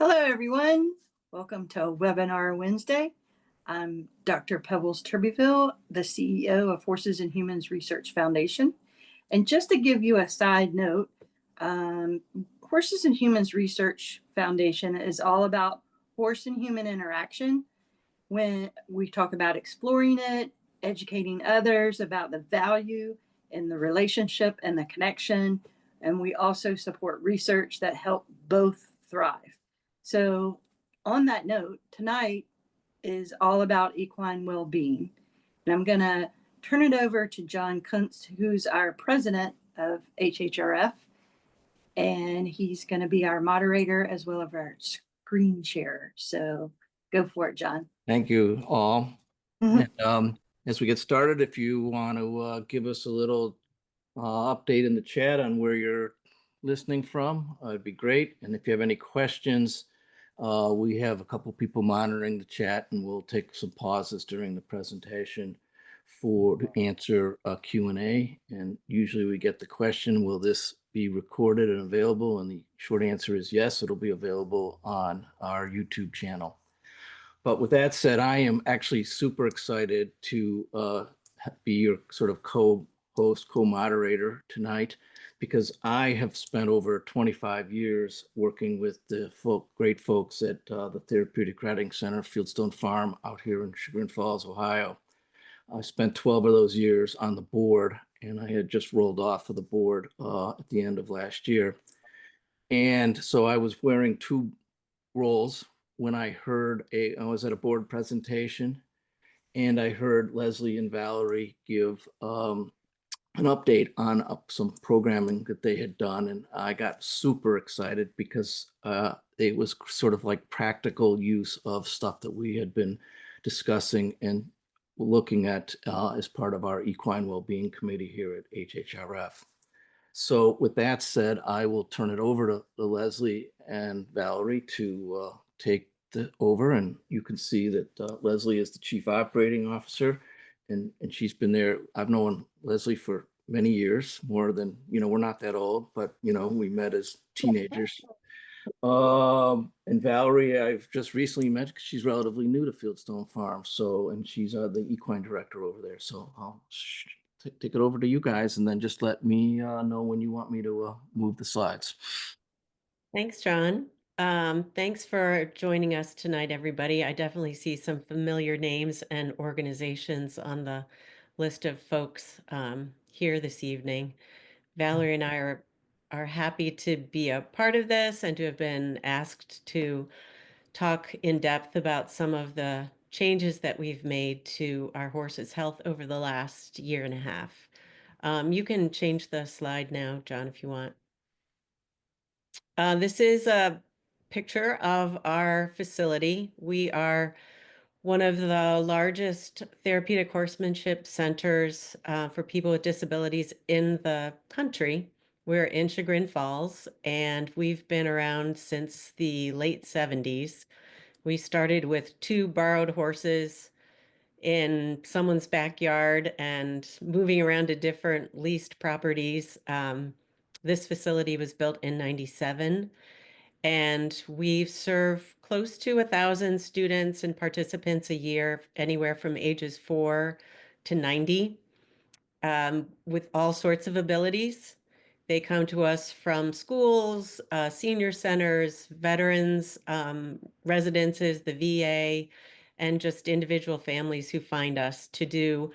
Hello, everyone. Welcome to Webinar Wednesday. I'm Dr. Pebbles Turbyville, the CEO of Horses and Humans Research Foundation. And just to give you a side note, um, Horses and Humans Research Foundation is all about horse and human interaction. When we talk about exploring it, educating others about the value and the relationship and the connection. And we also support research that help both thrive. So, on that note, tonight is all about equine well being. And I'm going to turn it over to John Kuntz, who's our president of HHRF. And he's going to be our moderator as well as our screen share. So, go for it, John. Thank you all. And as we get started, if you want to give us a little update in the chat on where you're listening from, it'd be great. And if you have any questions, we have a couple people monitoring the chat, and we'll take some pauses during the presentation to answer a Q&A. And usually we get the question, will this be recorded and available? And the short answer is yes, it'll be available on our YouTube channel. But with that said, I am actually super excited to be your sort of co-host, co-moderator tonight, because I have spent over 25 years working with the great folks at the Therapeutic Riding Center, Fieldstone Farm out here in Chagrin Falls, Ohio. I spent 12 of those years on the board, and I had just rolled off of the board at the end of last year. And so I was wearing two roles when I was at a board presentation, and I heard Leslie and Valorie give an update on some programming that they had done. And I got super excited because it was sort of like practical use of stuff that we had been discussing and looking at as part of our Equine Wellbeing Committee here at HHRF. So with that said, I will turn it over to Leslie and Valorie to take over. And you can see that Leslie is the Chief Operating Officer, and she's been there. I've known Leslie for many years, more than, we're not that old, but, we met as teenagers. And Valorie, I've just recently met because she's relatively new to Fieldstone Farm. And she's the Equine Director over there. So I'll take it over to you guys, and then just let me know when you want me to move the slides. Thanks, John. Thanks for joining us tonight, everybody. I definitely see some familiar names and organizations on the list of folks here this evening. Valorie and I are happy to be a part of this and to have been asked to talk in depth about some of the changes that we've made to our horses' health over the last year and a half. You can change the slide now, John, if you want. This is a picture of our facility. We are one of the largest therapeutic horsemanship centers for people with disabilities in the country. We're in Chagrin Falls, and we've been around since the late 70s. We started with 2 borrowed horses in someone's backyard and moving around to different leased properties. This facility was built in 97. And we serve close to 1,000 students and participants a year, anywhere from ages 4 to 90, with all sorts of abilities. They come to us from schools, senior centers, veterans, residences, the VA, and just individual families who find us to do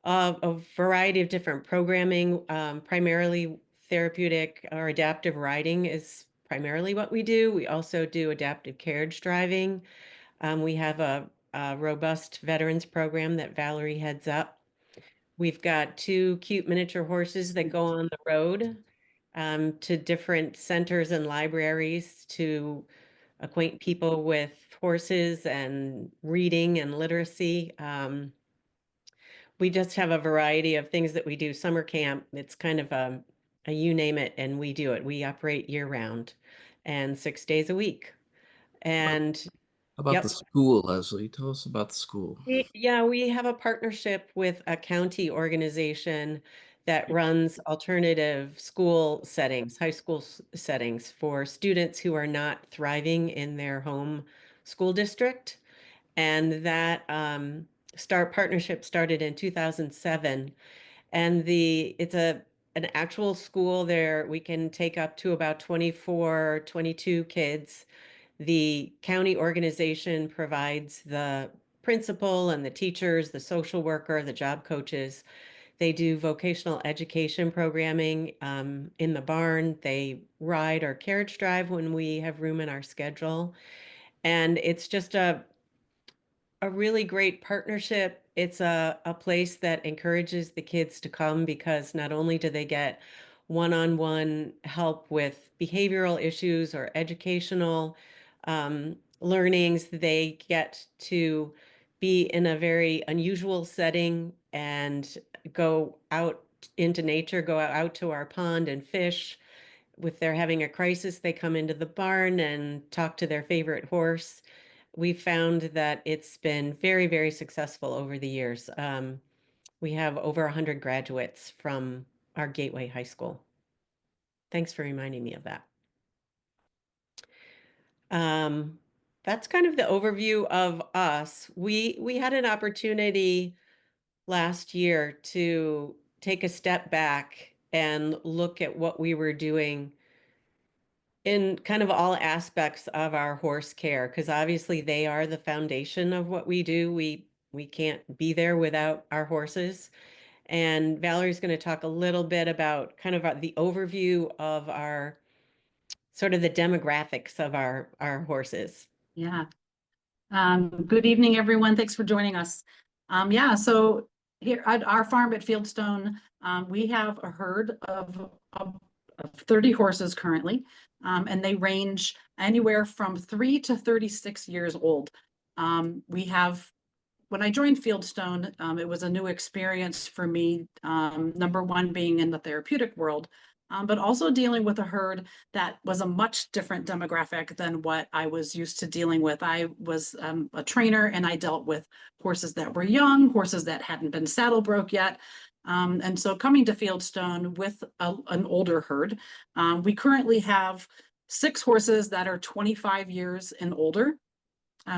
a variety of different programming, primarily therapeutic or adaptive riding is primarily what we do. We also do adaptive carriage driving. We have a robust veterans program that Valorie heads up. We've got 2 cute miniature horses that go on the road to different centers and libraries to acquaint people with horses and reading and literacy. We just have a variety of things that we do. Summer camp, it's kind of a you name it, and we do it. We operate year round and 6 days a week. And About the school, Leslie, tell us about the school. Yeah, we have a partnership with a county organization that runs alternative school settings, high school settings for students who are not thriving in their home school district. And that partnership started in 2007. And it's an actual school there. We can take up to about 24, 22 kids. The county organization provides the principal and the teachers, the social worker, the job coaches. They do vocational education programming in the barn. They ride or carriage drive when we have room in our schedule. And it's just a really great partnership. It's a place that encourages the kids to come because not only do they get one-on-one help with behavioral issues or educational learnings, they get to be in a very unusual setting and go out into nature, go out to our pond and fish. If they're having a crisis, they come into the barn and talk to their favorite horse. We found that it's been very, very successful over the years. We have over 100 graduates from our Gateway High School. Thanks for reminding me of that. That's kind of the overview of us. We had an opportunity last year to take a step back and look at what we were doing in kind of all aspects of our horse care, because obviously they are the foundation of what we do. We can't be there without our horses. And Valerie's going to talk a little bit about kind of the overview of our sort of the demographics of our horses. Yeah. Good evening, everyone. Thanks for joining us. Yeah, so here at our farm at Fieldstone, we have a herd of 30 horses currently, and they range anywhere from 3 to 36 years old. When I joined Fieldstone, it was a new experience for me, number one being in the therapeutic world, but also dealing with a herd that was a much different demographic than what I was used to dealing with. I was a trainer and I dealt with horses that were young, horses that hadn't been saddle broke yet. And so coming to Fieldstone with an older herd, we currently have 6 horses that are 25 years and older.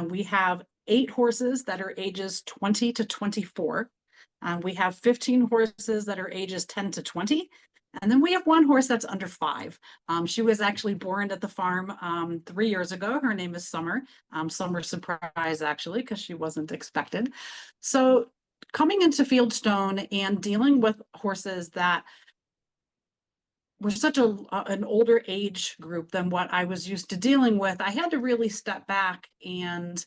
We have 8 horses that are ages 20 to 24. We have 15 horses that are ages 10 to 20. And then we have 1 horse that's under 5. She was actually born at the farm 3 years ago. Her name is Summer. Summer surprise, actually, because she wasn't expected. So coming into Fieldstone and dealing with horses that were such an older age group than what I was used to dealing with, I had to really step back and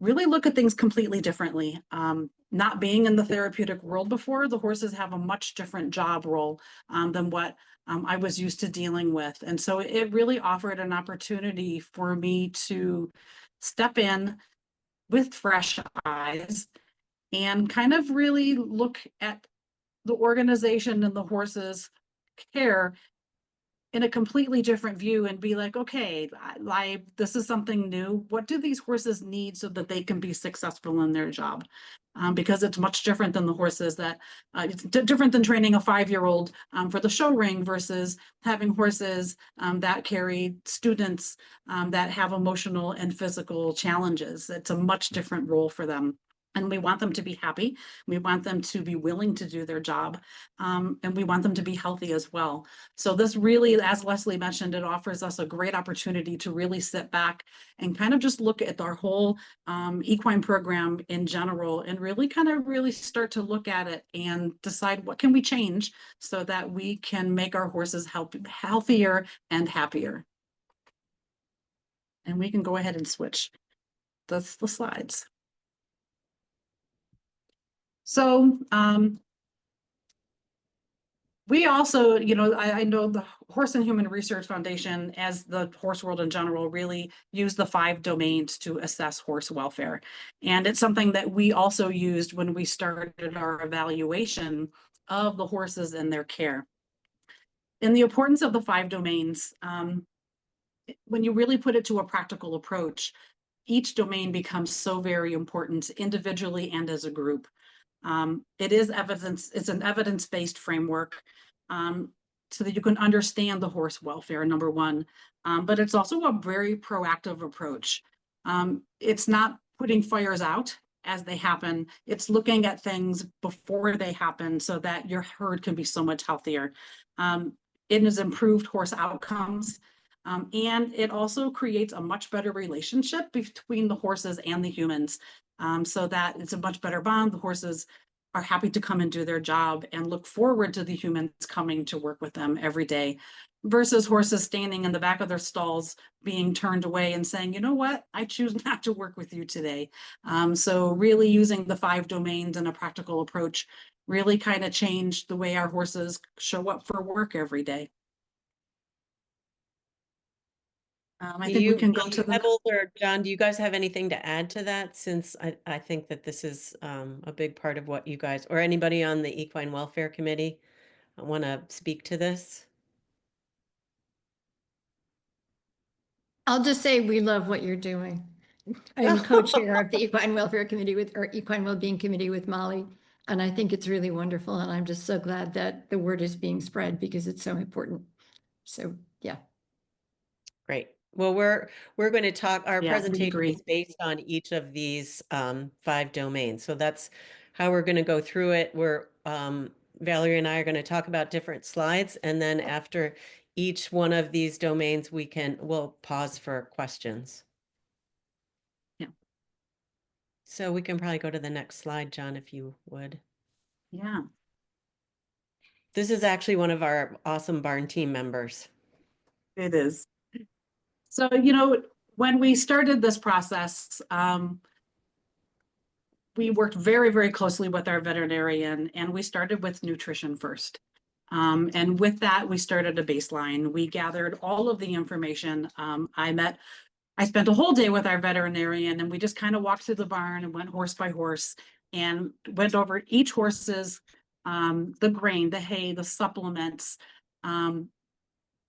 really look at things completely differently. Not being in the therapeutic world before, the horses have a much different job role than what I was used to dealing with. And so it really offered an opportunity for me to step in with fresh eyes and kind of really look at the organization and the horses' care in a completely different view and be like, okay, this is something new. What do these horses need so that they can be successful in their job? Because it's much different than the horses that, it's different than training a 5-year-old for the show ring versus having horses that carry students that have emotional and physical challenges. It's a much different role for them. And we want them to be happy. We want them to be willing to do their job. And we want them to be healthy as well. So this really, as Leslie mentioned, it offers us a great opportunity to really sit back and kind of just look at our whole equine program in general and really start to look at it and decide what can we change so that we can make our horses healthier and happier. And we can go ahead and switch the slides. So we also, I know the Horse and Human Research Foundation, as the horse world in general, really use the 5 domains to assess horse welfare. And it's something that we also used when we started our evaluation of the horses and their care. And the importance of the 5 domains, when you really put it to a practical approach, each domain becomes so very important individually and as a group. It is evidence, it's an evidence-based framework, so that you can understand the horse welfare, number one. But it's also a very proactive approach. It's not putting fires out as they happen. It's looking at things before they happen so that your herd can be so much healthier. It has improved horse outcomes. And it also creates a much better relationship between the horses and the humans, so that it's a much better bond. The horses are happy to come and do their job and look forward to the humans coming to work with them every day, versus horses standing in the back of their stalls being turned away and saying, you know what, I choose not to work with you today. So really using the 5 domains and a practical approach really kind of changed the way our horses show up for work every day. I think we can go to the. Pebbles or John, do you guys have anything to add to that? Since I think that this is a big part of what you guys, or anybody on the Equine Welfare Committee want to speak to this? I'll just say we love what you're doing. I'm co-chair of the Equine Welfare Committee or Equine Wellbeing Committee with Molly, and I think it's really wonderful, and I'm just so glad that the word is being spread because it's so important. So, yeah. Great. Well, we're going to talk, our Yeah, we presentation agree. is based on each of these 5 domains. So that's how we're going to go through it. Valerie and I are going to talk about different slides, and then after each one of these domains, we'll pause for questions. Yeah. So we can probably go to the next slide, John, if you would. Yeah. This is actually one of our awesome barn team members. It is. So, when we started this process, we worked very, very closely with our veterinarian, and we started with nutrition first. And with that, we started a baseline. We gathered all of the information. I spent a whole day with our veterinarian, and we just kind of walked through the barn and went horse by horse and went over each horse's, the grain, the hay, the supplements,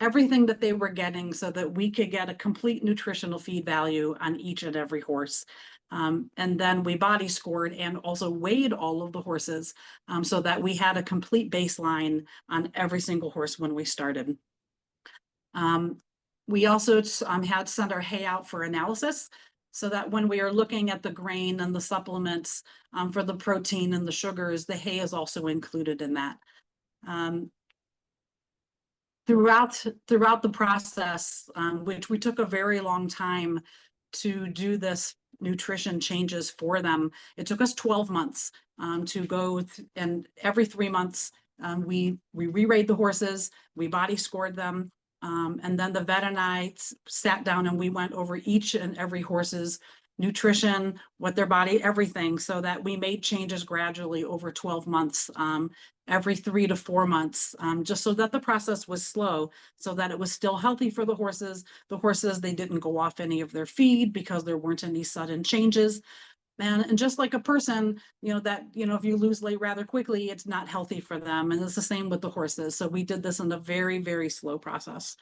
everything that they were getting, so that we could get a complete nutritional feed value on each and every horse. And then we body scored and also weighed all of the horses, so that we had a complete baseline on every single horse when we started. We also had sent our hay out for analysis, so that when we are looking at the grain and the supplements, for the protein and the sugars, the hay is also included in that. Throughout the process, which we took a very long time to do this nutrition changes for them, it took us 12 months to go, and every 3 months we re-rated the horses, we body scored them, and then the vet and I sat down and we went over each and every horse's nutrition, what their body, everything, so that we made changes gradually over 12 months, every 3 to 4 months, just so that the process was slow, so that it was still healthy for the horses. The horses, they didn't go off any of their feed because there weren't any sudden changes. And just like a person, if you lose weight rather quickly, it's not healthy for them. And it's the same with the horses. So we did this in a very, very slow process.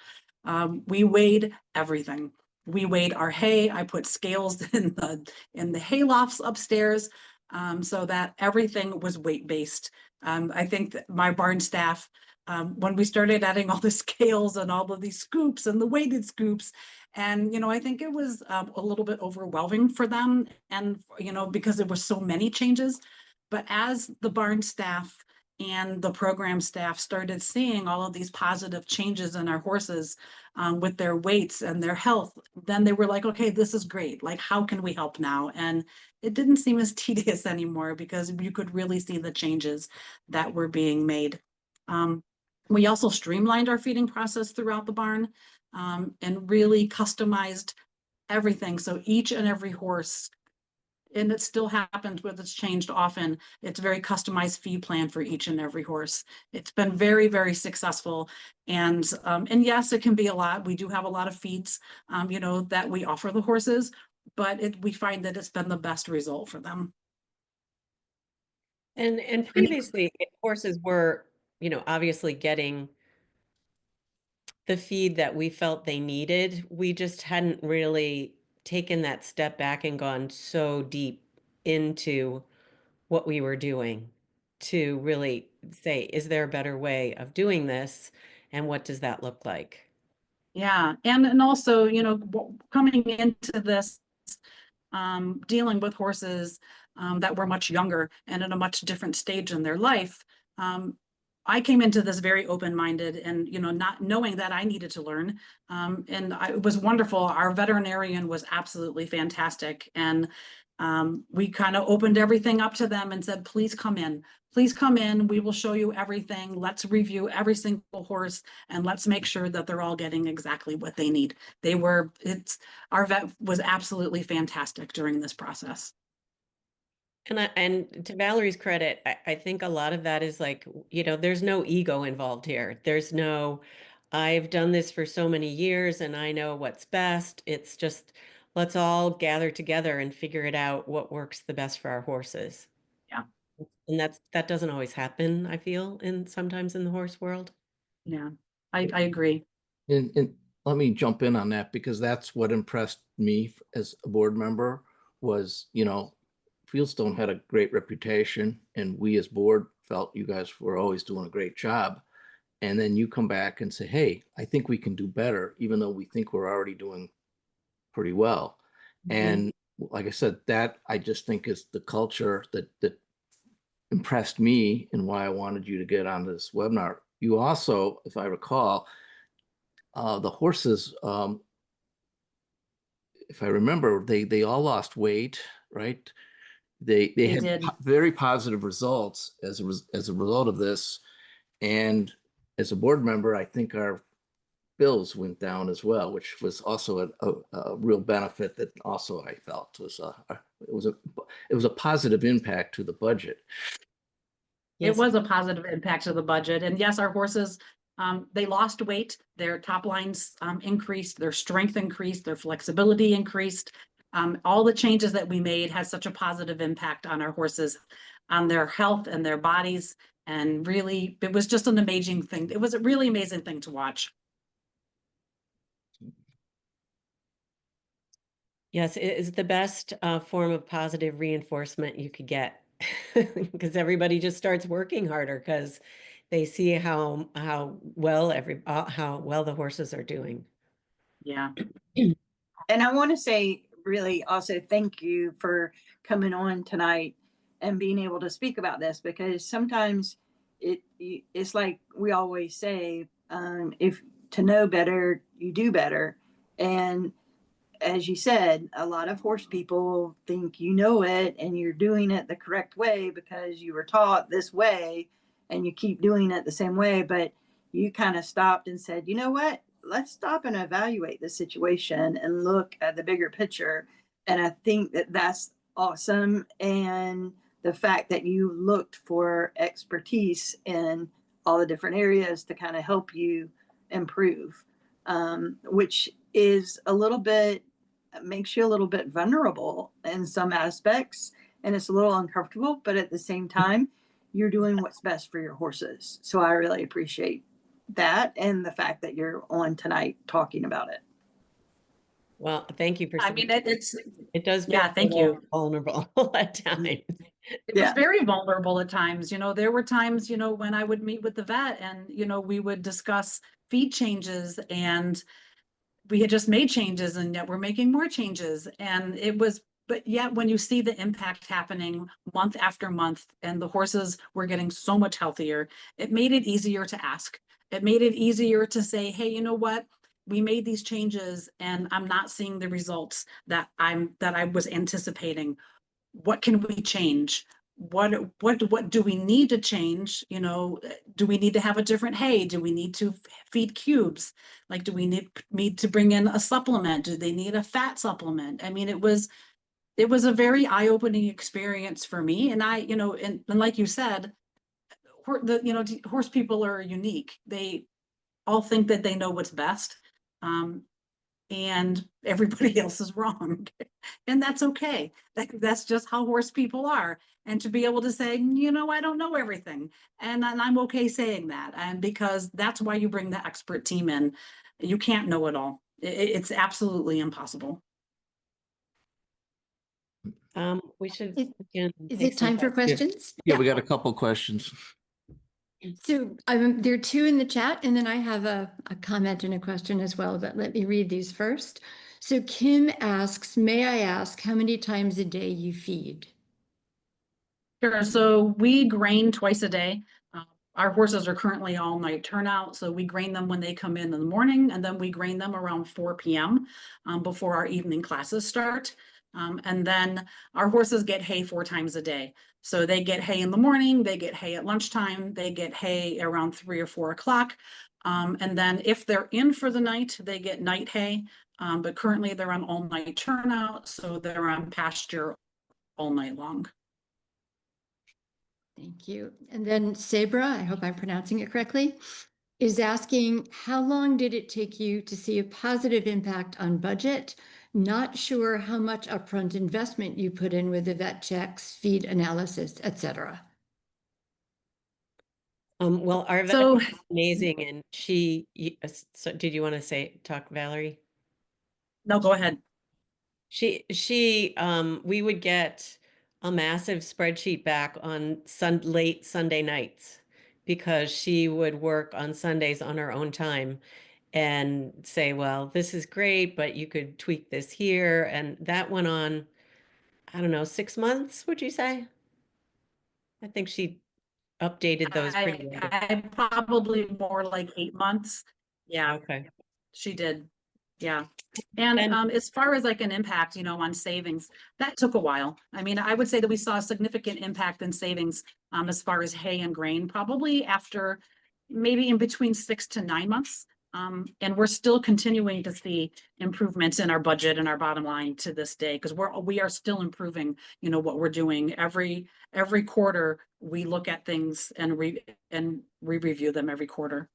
We weighed everything. We weighed our hay. I put scales in the hay lofts upstairs, so that everything was weight-based. I think that my barn staff, when we started adding all the scales and all of these scoops and the weighted scoops, and I think it was a little bit overwhelming for them, and because there were so many changes. But as the barn staff and the program staff started seeing all of these positive changes in our horses, with their weights and their health, then they were like, okay, this is great. Like, how can we help now? And it didn't seem as tedious anymore, because you could really see the changes that were being made. We also streamlined our feeding process throughout the barn, and really customized everything. So each and every horse, and it still happens, but it's changed often. It's a very customized feed plan for each and every horse. It's been very, very successful. And yes, it can be a lot. We do have a lot of feeds, that we offer the horses, but we find that it's been the best result for them. And previously, horses were, obviously getting the feed that we felt they needed. We just hadn't really taken that step back and gone so deep into what we were doing to really say, is there a better way of doing this? And what does that look like? Yeah, and also, you know, coming into this, dealing with horses that were much younger and in a much different stage in their life, I came into this very open-minded and, you know, not knowing that I needed to learn. It was wonderful. Our veterinarian was absolutely fantastic. And we kind of opened everything up to them and said, please come in. Please come in. We will show you everything. Let's review every single horse and let's make sure that they're all getting exactly what they need. Our vet was absolutely fantastic during this process. And to Valerie's credit, I think a lot of that is like, you know, there's no ego involved here. There's no, I've done this for so many years and I know what's best. It's just, let's all gather together and figure it out what works the best for our horses. Yeah. And that doesn't always happen, I feel, sometimes in the horse world. Yeah, I agree. And let me jump in on that because that's what impressed me as a board member was, you know, Fieldstone had a great reputation and we as board felt you guys were always doing a great job. And then you come back and say, hey, I think we can do better, even though we think we're already doing pretty well. And like I said, that I just think is the culture that impressed me and why I wanted you to get on this webinar. You also, if I recall, the horses, if I remember, they all lost weight, right? They had did. very positive results as a result of this. And as a board member, I think our bills went down as well, which was also a real benefit that also I felt it was a positive impact to the budget. It was a positive impact to the budget. And yes, our horses, they lost weight, their top lines increased, their strength increased, their flexibility increased. All the changes that we made had such a positive impact on our horses, on their health and their bodies. And really, it was just an amazing thing. It was a really amazing thing to watch. Yes, it is the best form of positive reinforcement you could get because everybody just starts working harder because they see how well the horses are doing. Yeah. And I want to say really also thank you for coming on tonight and being able to speak about this because sometimes it's like we always say, if to know better, you do better. And as you said, a lot of horse people think you know it and you're doing it the correct way because you were taught this way and you keep doing it the same way. But you kind of stopped and said, you know what? Let's stop and evaluate the situation and look at the bigger picture. And I think that that's awesome. And the fact that you looked for expertise in all the different areas to kind of help you improve, which is a little bit, makes you a little bit vulnerable in some aspects. And it's a little uncomfortable, but at the same time, you're doing what's best for your horses. So I really appreciate that and the fact that you're on tonight talking about it. Well, thank you for I mean, it does feel yeah, thank you. vulnerable at times. It was very vulnerable at times. You know, there were times, you know, when I would meet with the vet and, you know, we would discuss feed changes and we had just made changes and yet we're making more changes. And it was, but yet when you see the impact happening month after month and the horses were getting so much healthier, it made it easier to ask. It made it easier to say, hey, you know what? We made these changes and I'm not seeing the results that I was anticipating. What can we change? What do we need to change? You know, do we need to have a different hay? Do we need to feed cubes? Like, do we need to bring in a supplement? Do they need a fat supplement? I mean, it was a very eye-opening experience for me. And I, you know, and like you said, horse people are unique. They all think that they know what's best. And everybody else is wrong. And that's okay. That's just how horse people are. And to be able to say, you know, I don't know everything. And I'm okay saying that. And because that's why you bring the expert team in. You can't know it all. It's absolutely impossible. We should. Is- again, Is take it some time for questions. questions? Yeah, we got a couple questions. So there are two in the chat, and then I have a comment and a question as well, but let me read these first. So Kim asks, may I ask how many times a day you feed? Sure. So we grain twice a day. Our horses are currently all night turnout, so we grain them when they come in the morning, and then we grain them around 4 p.m. Before our evening classes start. And then our horses get hay 4 times a day. So they get hay in the morning, they get hay at lunchtime, they get hay around 3 or 4 o'clock. And then if they're in for the night, they get night hay. But currently they're on all night turnout, so they're on pasture all night long. Thank you. And then Sabra, I hope I'm pronouncing it correctly, is asking, how long did it take you to see a positive impact on budget? Not sure how much upfront investment you put in with the vet checks, feed analysis, etc. Well, our vet So is amazing, and so did you want to talk, Valerie? no, go ahead. We would get a massive spreadsheet back on late Sunday nights because she would work on Sundays on her own time and say, well, this is great, but you could tweak this here. And that went on, I don't know, 6 months, would you say? I think she updated those pretty regularly. I probably more like 8 months. Yeah, Okay. she did. Yeah. And And as far as like an impact, on savings, that took a while. I mean, I would say that we saw a significant impact in savings as far as hay and grain, probably after maybe in between 6 to 9 months. And we're still continuing to see improvements in our budget and our bottom line to this day, because we are still improving, what we're doing every quarter. We look at things and we review them every quarter.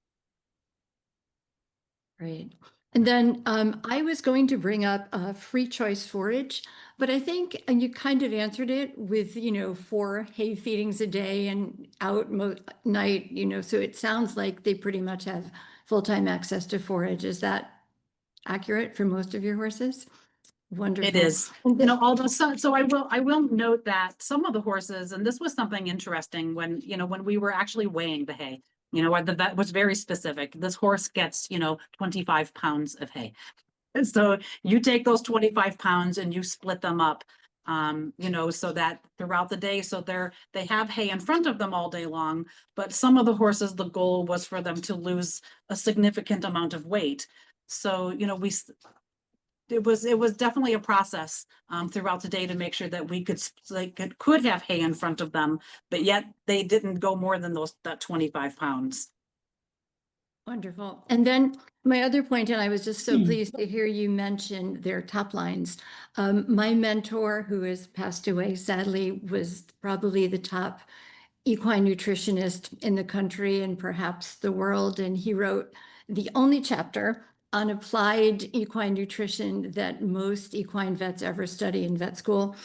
Right. And then I was going to bring up free choice forage, but I think you kind of answered it with, 4 hay feedings a day and out night, so it sounds like they pretty much have full-time access to forage. Is that accurate for most of your horses? Wonderful. It is, And then- although so I will note that some of the horses, and this was something interesting when, when we were actually weighing the hay, the vet was very specific. This horse gets, 25 pounds of hay. And so you take those 25 pounds and you split them up, so that throughout the day, so they have hay in front of them all day long, but some of the horses, the goal was for them to lose a significant amount of weight. So, it was definitely a process throughout the day to make sure that we could have hay in front of them, but yet they didn't go more than that 25 pounds. Wonderful. And then my other point, and I was just so pleased to hear you mention their top lines. My mentor, who has passed away sadly, was probably the top equine nutritionist in the country and perhaps the world. And he wrote the only chapter on applied equine nutrition that most equine vets ever study in vet school.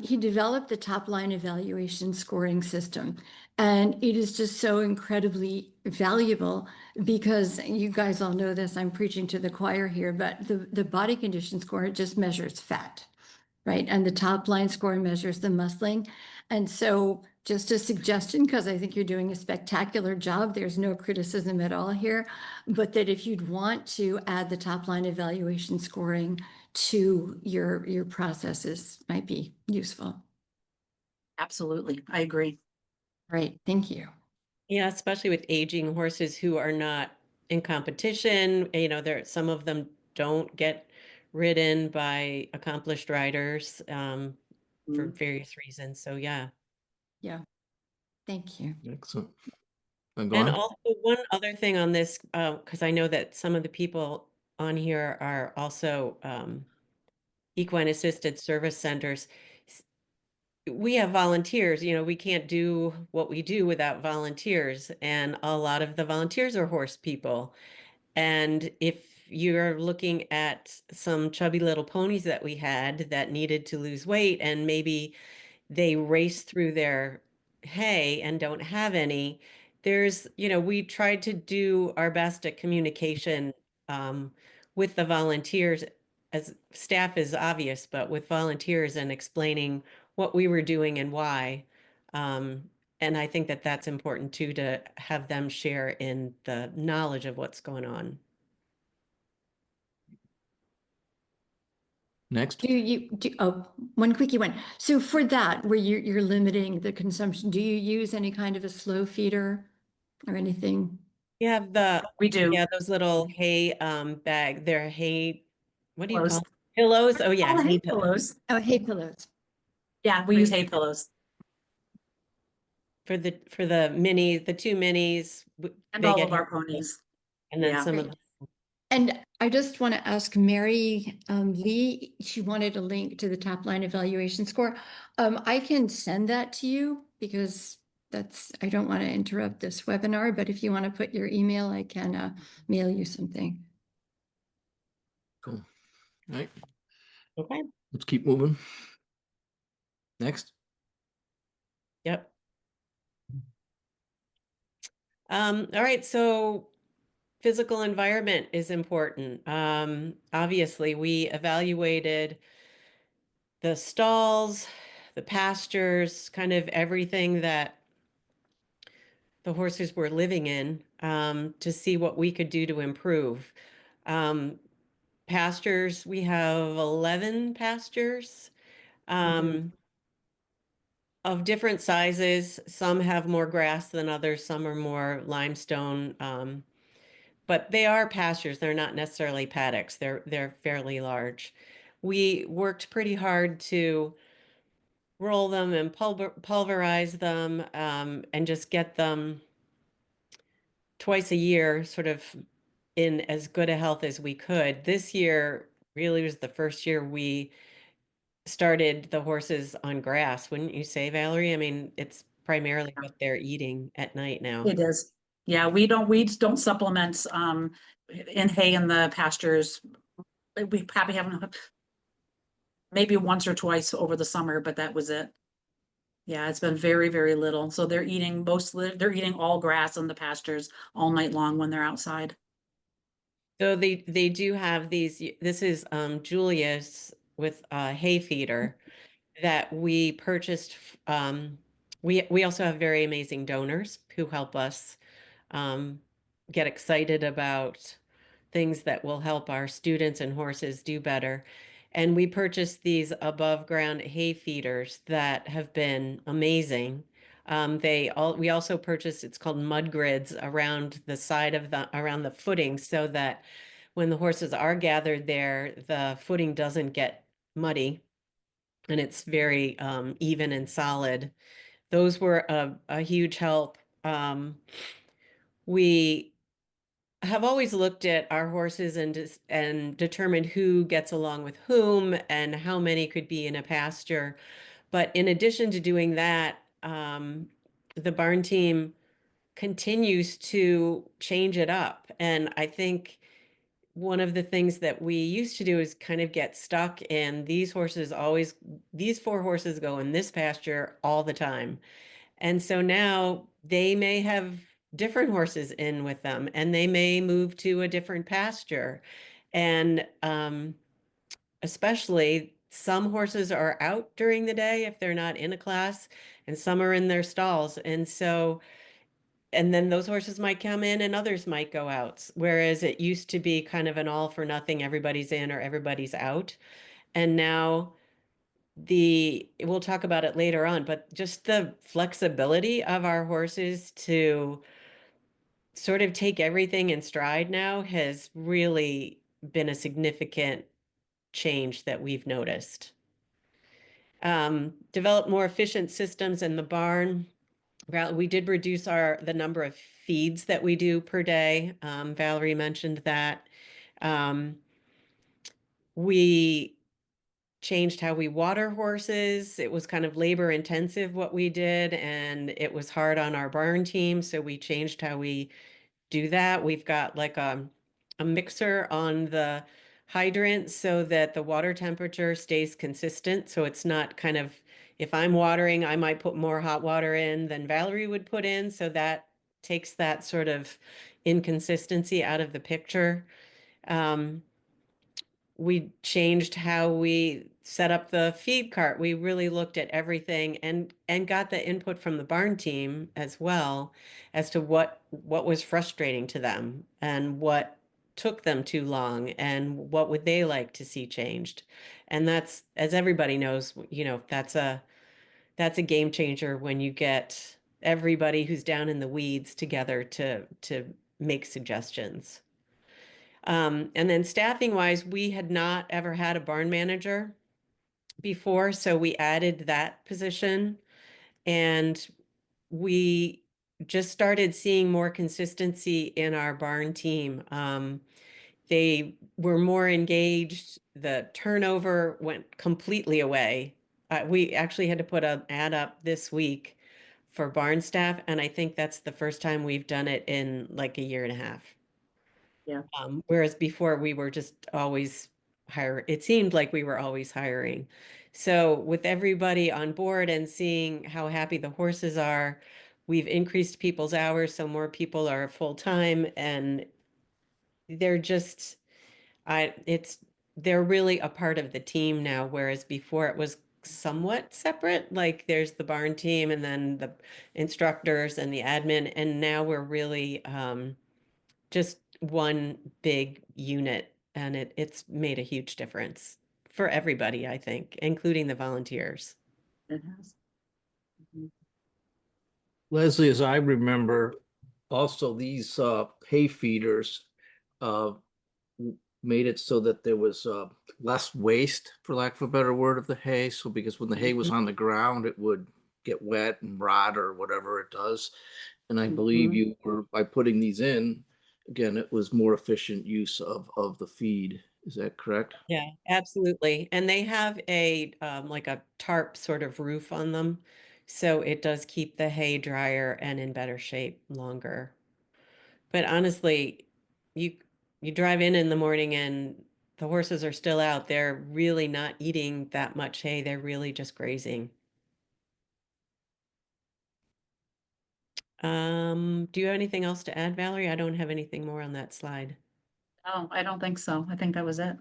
He developed the top line evaluation scoring system. And it is just so incredibly valuable because you guys all know this, I'm preaching to the choir here, but the body condition score just measures fat, right? And the top line score measures the muscling. And so just a suggestion, because I think you're doing a spectacular job, there's no criticism at all here, but that if you'd want to add the top line evaluation scoring to your processes might be useful. Absolutely, I agree. Right, thank you. yeah, especially with aging horses who are not in competition, some of them don't get ridden by accomplished riders for various reasons. So yeah. Yeah, thank you. Excellent. Go And on. also one other thing on this, because I know that some of the people on here are also equine assisted service centers. We have volunteers, we can't do what we do without volunteers. And a lot of the volunteers are horse people. And if you're looking at some chubby little ponies that we had that needed to lose weight and maybe they race through their hay and don't have any, we tried to do our best at communication with the volunteers as staff is obvious, but with volunteers and explaining what we were doing and why. And I think that that's important too, to have them share in the knowledge of what's going on. Next. One quickie one. So for that, where you're limiting the consumption, do you use any kind of a slow feeder or anything? You have the, We do. yeah, those little hay bag, they're hay, what do you Pillows. call them? Pillows? Oh yeah, Oh, hay hay pillows. pillows. Oh, hay pillows. Yeah, we use hay pillows. For the the two minis, And they all get of our ponies. and then Yeah. some of the And I just want to ask Mary Lee, she wanted a link to the top line evaluation score. I can send that to you because I don't want to interrupt this webinar, but if you want to put your email, I can mail you something. Cool. All right. Okay. Let's keep moving. Next. Yep. All right, so physical environment is important. Obviously, we evaluated the stalls, the pastures, kind of everything that the horses were living in, to see what we could do to improve. Pastures, we have 11 pastures. Of different sizes. Some have more grass than others. Some are more limestone. But they are pastures. They're not necessarily paddocks. They're fairly large. We worked pretty hard to roll them and pulverize them, and just get them twice a year, sort of in as good a health as we could. This year really was the first year we started the horses on grass, wouldn't you say, Valerie? I mean, it's primarily what they're eating at night now. It is. Yeah, we don't supplement in hay in the pastures. We probably haven't, maybe once or twice over the summer, but that was it. Yeah, it's been very, very little. So they're eating all grass in the pastures all night long when they're outside. So they do have these. This is Julius with a hay feeder that we purchased. We also have very amazing donors who help us get excited about things that will help our students and horses do better. And we purchased these above ground hay feeders that have been amazing. We also purchased, it's called mud grids around the side of around the footing, so that when the horses are gathered there, the footing doesn't get muddy and it's very even and solid. Those were a huge help. We have always looked at our horses and determined who gets along with whom and how many could be in a pasture. But in addition to doing that, the barn team continues to change it up. And I think one of the things that we used to do is kind of get stuck in these four horses go in this pasture all the time. And so now they may have different horses in with them and they may move to a different pasture. And especially some horses are out during the day if they're not in a class, and some are in their stalls. And then those horses might come in and others might go out. Whereas it used to be kind of an all for nothing, everybody's in or everybody's out. And now we'll talk about it later on, but just the flexibility of our horses to sort of take everything in stride now has really been a significant change that we've noticed. Develop more efficient systems in the barn. We did reduce the number of feeds that we do per day. Valerie mentioned that. We changed how we water horses. It was kind of labor intensive what we did, and it was hard on our barn team. So we changed how we do that. We've got like a mixer on the hydrant so that the water temperature stays consistent. So it's not kind of, if I'm watering, I might put more hot water in than Valerie would put in. So that takes that sort of inconsistency out of the picture. we changed how we set up the feed cart. We really looked at everything and got the input from the barn team as well as to what was frustrating to them and what took them too long and what would they like to see changed. And that's, as everybody knows, that's a game changer when you get everybody who's down in the weeds together to make suggestions. And then staffing wise, we had not ever had a barn manager before, so we added that position, and we just started seeing more consistency in our barn team. They were more engaged. The turnover went completely away. We actually had to put an ad up this week for barn staff, and I think that's the first time we've done it in like a year and a half. Yeah. Whereas before we were just always it seemed like we were always hiring. So with everybody on board and seeing how happy the horses are, we've increased people's hours, so more people are full-time, and they're just, they're really a part of the team now, whereas before it was somewhat separate. Like there's the barn team and then the instructors and the admin, and now we're really just one big unit, and it's made a huge difference for everybody, I think, including the volunteers. It has. Leslie, as I remember, also these hay feeders uh, made it so that there was less waste, for lack of a better word, of the hay. So because when the hay was on the ground, it would get wet and rot or whatever it does. And I believe you were, by putting these in, again, it was more efficient use of the feed. Is that correct? Yeah, absolutely. And they have a like a tarp sort of roof on them, so it does keep the hay drier and in better shape longer. But honestly, you drive in the morning and the horses are still out. They're really not eating that much hay. They're really just grazing. Do you have anything else to add, Valerie? I don't have anything more on that slide. No, I don't think so. I think that was it.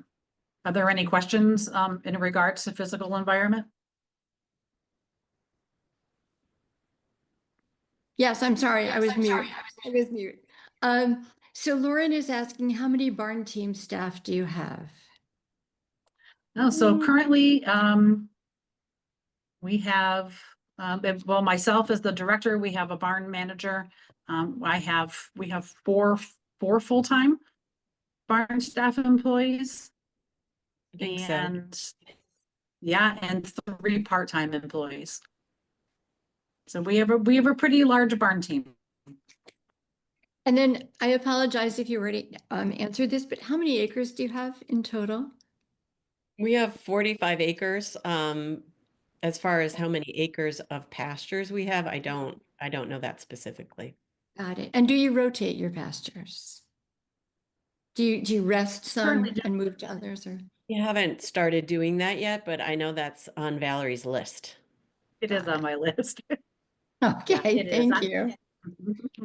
Are there any questions in regards to physical environment? Yes, I'm sorry, I was mute. I was mute. So Lauren is asking, how many barn team staff do you have? No, so currently, we have, well, myself as the director, we have a barn manager. We have four full-time barn staff employees. I think so. And yeah, and 3 part-time employees. So we have a pretty large barn team. And then I apologize if you already answered this, but how many acres do you have in total? We have 45 acres. As far as how many acres of pastures we have, I don't know that specifically. Got it. And do you rotate your pastures? Do you rest some Currently do. and move to others, or? We haven't started doing that yet, but I know that's on Valerie's list. It is on my list. Okay, it is. thank you.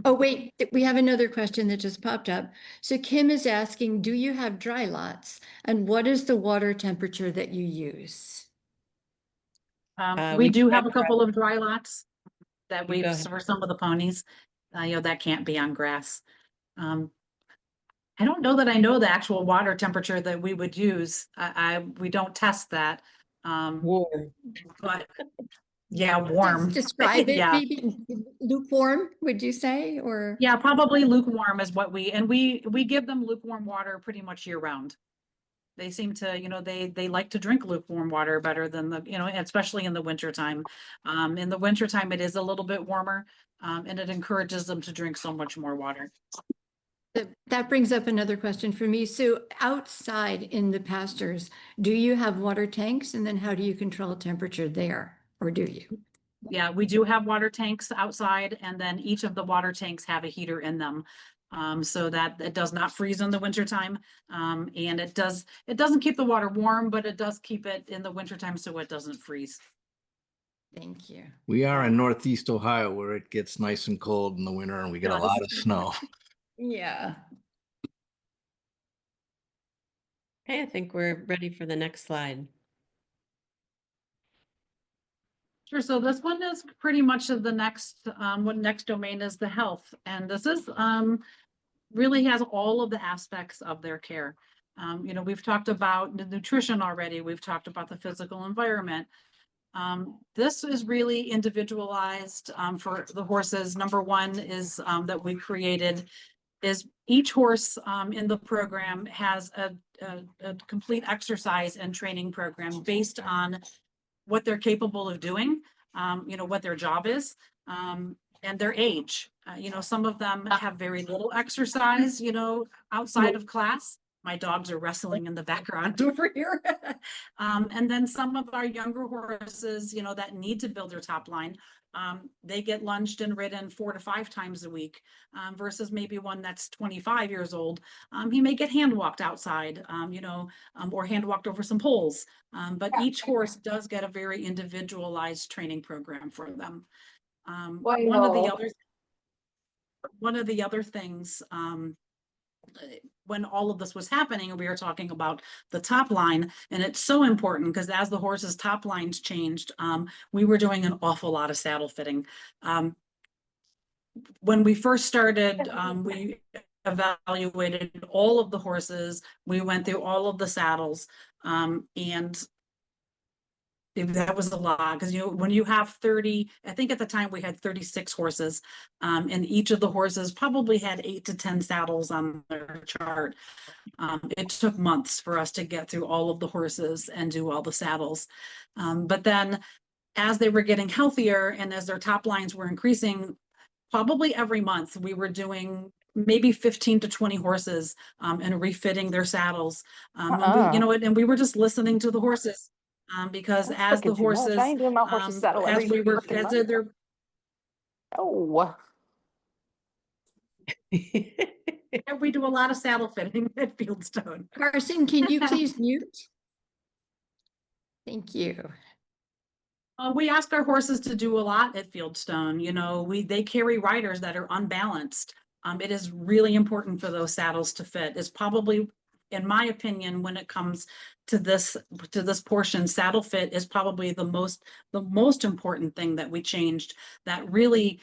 Oh, wait, we have another question that just popped up. So Kim is asking, do you have dry lots? And what is the water temperature that you use? We do have a dry- couple of dry lots that You go ahead. for some of the ponies. That can't be on grass. I don't know that I know the actual water temperature that we would use. We don't test that. Warm. But yeah, warm. Describe it, Yeah. maybe lukewarm, would you say, or? Yeah, probably lukewarm is what we give them lukewarm water pretty much year round. They seem to, they like to drink lukewarm water better than especially in the winter time. In the winter time, it is a little bit warmer, and it encourages them to drink so much more water. That brings up another question for me. So outside in the pastures, do you have water tanks? And then how do you control temperature there? Or do you? Yeah, we do have water tanks outside, and then each of the water tanks have a heater in them. So that it does not freeze in the wintertime. And it doesn't keep the water warm, but it does keep it in the wintertime so it doesn't freeze. Thank you. We are in Northeast Ohio where it gets nice and cold in the winter and we get a lot of snow. Yeah. Okay, I think we're ready for the next slide. Sure. So this one is pretty much of the next, what next domain is the health. And this is really has all of the aspects of their care. We've talked about the nutrition already. We've talked about the physical environment. This is really individualized for the horses. Number one is that we created is each horse in the program has a complete exercise and training program based on what they're capable of doing, what their job is, and their age. Some of them have very little exercise, outside of class. My dogs are wrestling in the background over here. And then some of our younger horses, that need to build their top line, they get lunged and ridden 4 to 5 times a week, versus maybe one that's 25 years old. He may get hand walked outside, or hand walked over some poles. But each horse does get a very individualized training program for them. One of the other things, when all of this was happening, we were talking about the top line, and it's so important because as the horses' top lines changed, we were doing an awful lot of saddle fitting. When we first started, we evaluated all of the horses. We went through all of the saddles, and that was a lot because when you have 30, I think at the time we had 36 horses, and each of the horses probably had 8 to 10 saddles on their chart. It took months for us to get through all of the horses and do all the saddles. But then as they were getting healthier and as their top lines were increasing, probably every month we were doing maybe 15 to 20 horses and refitting their saddles. And we were just listening to the horses. Because That's as the freaking too much. horses, I ain't doing my horse's saddle as every we were, freaking as month. they're, Oh, we do a lot of saddle fitting at Fieldstone. Carson, can you please mute? Thank you. We ask our horses to do a lot at Fieldstone. They carry riders that are unbalanced. It is really important for those saddles to fit. It's probably, in my opinion, when it comes to this portion, saddle fit is probably the most important thing that we changed. That really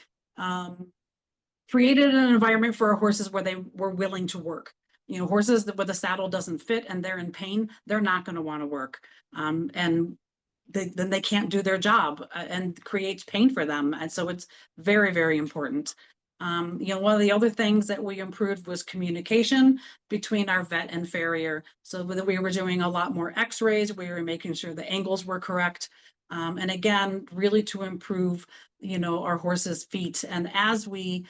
created an environment for our horses where they were willing to work. Horses where the saddle doesn't fit and they're in pain, they're not going to want to work. And then they can't do their job, and creates pain for them. And so it's very, very important. One of the other things that we improved was communication between our vet and farrier. So we were doing a lot more x-rays, we were making sure the angles were correct. And again, really to improve, our horses' feet. And as we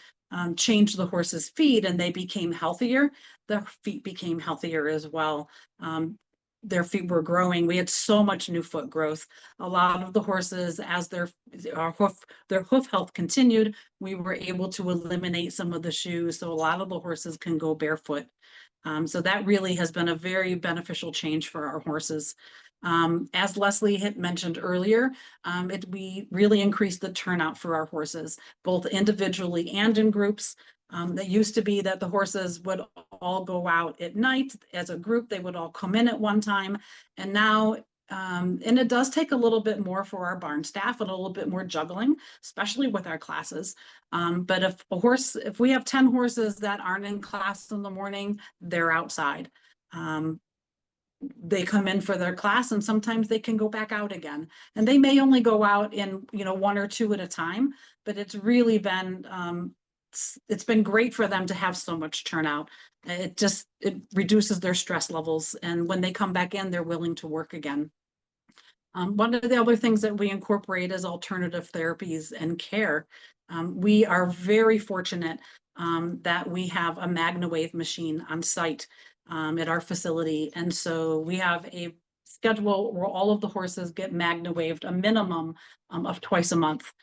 changed the horses' feet and they became healthier, their feet became healthier as well. Their feet were growing. We had so much new foot growth. A lot of the horses, as their hoof health continued, we were able to eliminate some of the shoes. So a lot of the horses can go barefoot. So that really has been a very beneficial change for our horses. As Leslie had mentioned earlier, we really increased the turnout for our horses, both individually and in groups. That used to be that the horses would all go out at night as a group. They would all come in at one time. And now, and it does take a little bit more for our barn staff and a little bit more juggling, especially with our classes. But if we have 10 horses that aren't in class in the morning, they're outside. They come in for their class and sometimes they can go back out again. And they may only go out in, 1 or 2 at a time, but it's really been, it's been great for them to have so much turnout. It reduces their stress levels. And when they come back in, they're willing to work again. One of the other things that we incorporate is alternative therapies and care. We are very fortunate that we have a MagnaWave machine on site at our facility. And so we have a schedule where all of the horses get MagnaWaved a minimum of twice a month.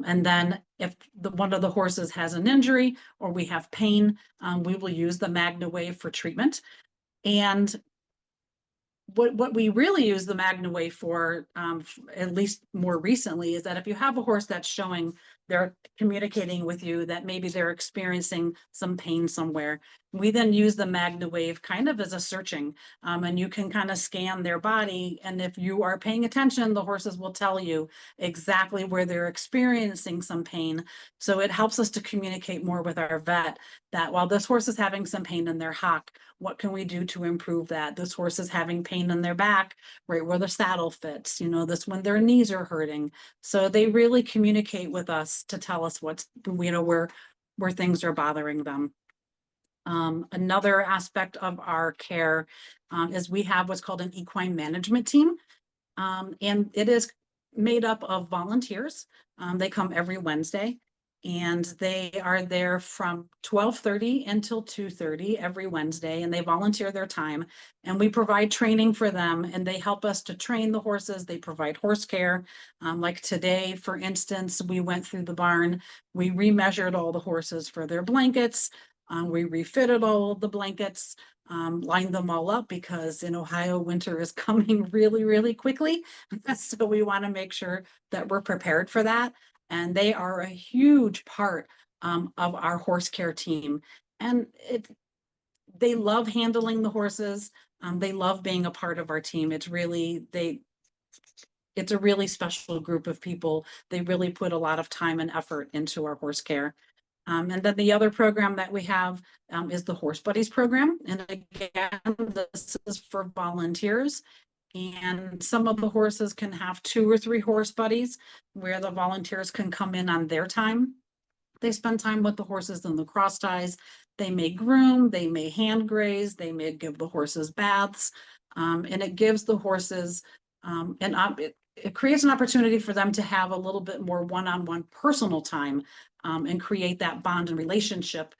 And then if one of the horses has an injury or we have pain, we will use the MagnaWave for treatment. And what we really use the MagnaWave for, at least more recently, is that if you have a horse that's showing they're communicating with you that maybe they're experiencing some pain somewhere. We then use the MagnaWave kind of as a searching, and you can kind of scan their body. And if you are paying attention, the horses will tell you exactly where they're experiencing some pain. So it helps us to communicate more with our vet that while this horse is having some pain in their hock, what can we do to improve that? This horse is having pain in their back, right where the saddle fits, this when their knees are hurting. So they really communicate with us to tell us what's, where things are bothering them. Another aspect of our care is we have what's called an equine management team. And it is made up of volunteers. They come every Wednesday, and they are there from 12:30 until 2:30 every Wednesday, and they volunteer their time. And we provide training for them, and they help us to train the horses. They provide horse care. Like today, for instance, we went through the barn. We remeasured all the horses for their blankets. We refitted all of the blankets, lined them all up because in Ohio, winter is coming really, really quickly. So we want to make sure that we're prepared for that. And they are a huge part of our horse care team. And they love handling the horses. They love being a part of our team. It's a really special group of people. They really put a lot of time and effort into our horse care. And then the other program that we have is the Horse Buddies program. And again, this is for volunteers. And some of the horses can have 2 or 3 horse buddies where the volunteers can come in on their time. They spend time with the horses in the cross ties. They may groom, they may hand graze, they may give the horses baths. And it gives the horses it creates an opportunity for them to have a little bit more one-on-one personal time and create that bond and relationship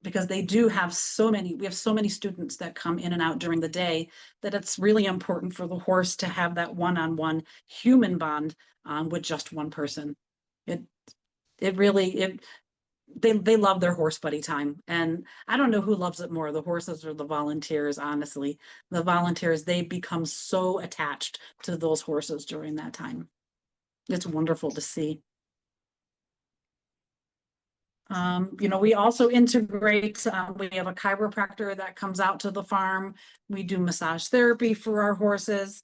because we have so many students that come in and out during the day that it's really important for the horse to have that one-on-one human bond with just one person. They love their horse buddy time. And I don't know who loves it more, the horses or the volunteers, honestly. The volunteers, they become so attached to those horses during that time. It's wonderful to see. We also integrate, we have a chiropractor that comes out to the farm. We do massage therapy for our horses.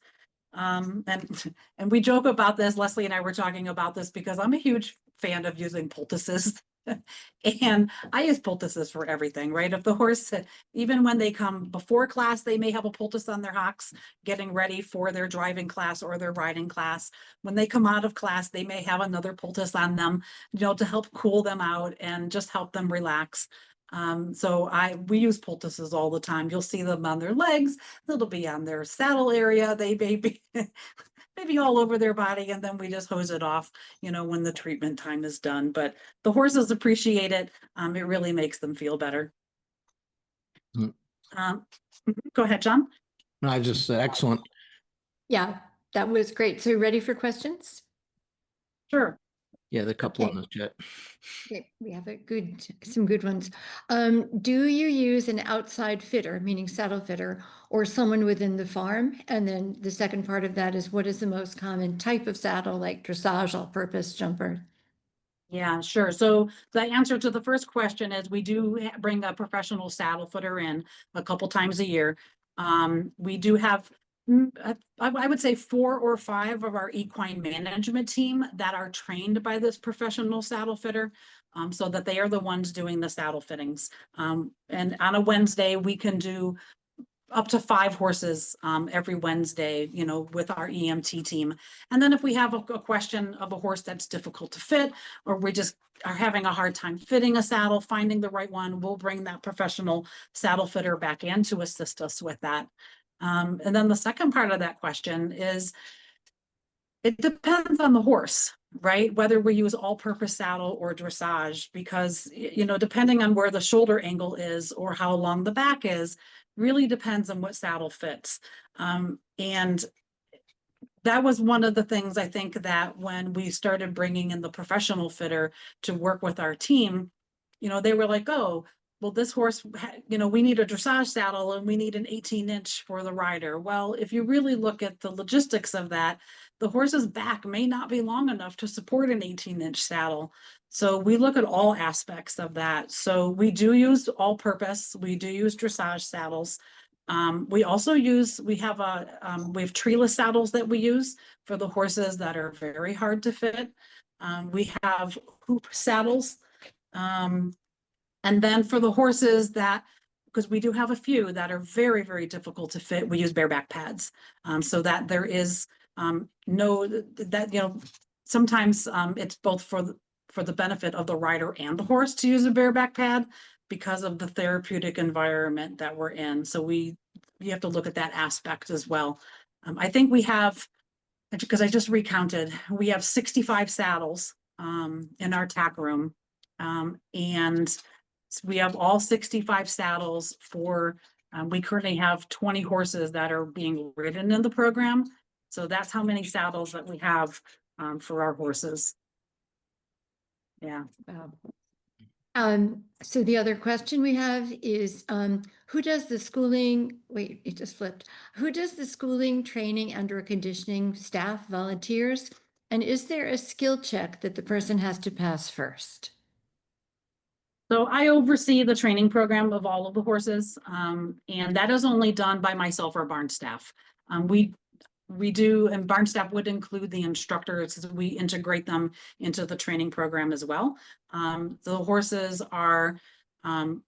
And we joke about this, Leslie and I were talking about this because I'm a huge fan of using poultices. And I use poultices for everything, right? If the horse, even when they come before class, they may have a poultice on their hocks, getting ready for their driving class or their riding class. When they come out of class, they may have another poultice on them, to help cool them out and just help them relax. So we use poultices all the time. You'll see them on their legs. It'll be on their saddle area. They may be maybe all over their body, and then we just hose it off, when the treatment time is done. But the horses appreciate it. It really makes them feel better. Mm. Go ahead, John. No, I just excellent. Yeah, that was great. So ready for questions? Sure. Yeah, the couple Okay. on the chat. Okay, we have some good ones. Do you use an outside fitter, meaning saddle fitter, or someone within the farm? And then the second part of that is, what is the most common type of saddle, like dressage, all-purpose, jumper? Yeah, sure. So the answer to the first question is we do bring a professional saddle fitter in a couple times a year. We do have, I would say 4 or 5 of our equine management team that are trained by this professional saddle fitter, so that they are the ones doing the saddle fittings. And on a Wednesday, we can do up to 5 horses every Wednesday, with our EMT team. And then if we have a question of a horse that's difficult to fit, or we just are having a hard time fitting a saddle, finding the right one, we'll bring that professional saddle fitter back in to assist us with that. And then the second part of that question is, it depends on the horse, right? Whether we use all-purpose saddle or dressage, because, depending on where the shoulder angle is or how long the back is, really depends on what saddle fits. And that was one of the things I think that when we started bringing in the professional fitter to work with our team, they were like, oh, well, this horse, we need a dressage saddle and we need an 18-inch for the rider. Well, if you really look at the logistics of that, the horse's back may not be long enough to support an 18-inch saddle. So we look at all aspects of that. So we do use all purpose. We do use dressage saddles. We also we have treeless saddles that we use for the horses that are very hard to fit. We have hoop saddles. And then for the horses because we do have a few that are very, very difficult to fit, we use bareback pads. So that there is sometimes it's both for the benefit of the rider and the horse to use a bareback pad because of the therapeutic environment that we're in. So you have to look at that aspect as well. I think we have, because I just recounted, we have 65 saddles in our tack room. And we have all 65 saddles we currently have 20 horses that are being ridden in the program. So that's how many saddles that we have for our horses. Yeah. So the other question we have is, who does the schooling? Wait, it just flipped. Who does the schooling, training, and/or conditioning, staff, volunteers? And is there a skill check that the person has to pass first? So I oversee the training program of all of the horses, and that is only done by myself or barn staff. We do, and barn staff would include the instructors as we integrate them into the training program as well. The horses are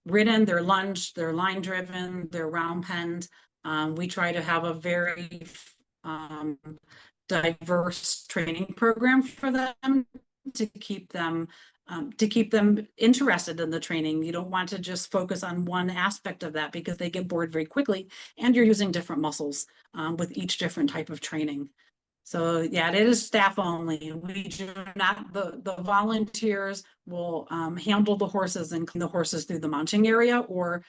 ridden, they're lunged, they're line driven, they're round penned. We try to have a very diverse training program for them to keep them interested in the training. You don't want to just focus on one aspect of that because they get bored very quickly, and you're using different muscles with each different type of training. So yeah, it is staff only. We do not, the volunteers will handle the horses and clean the horses through the mounting area, or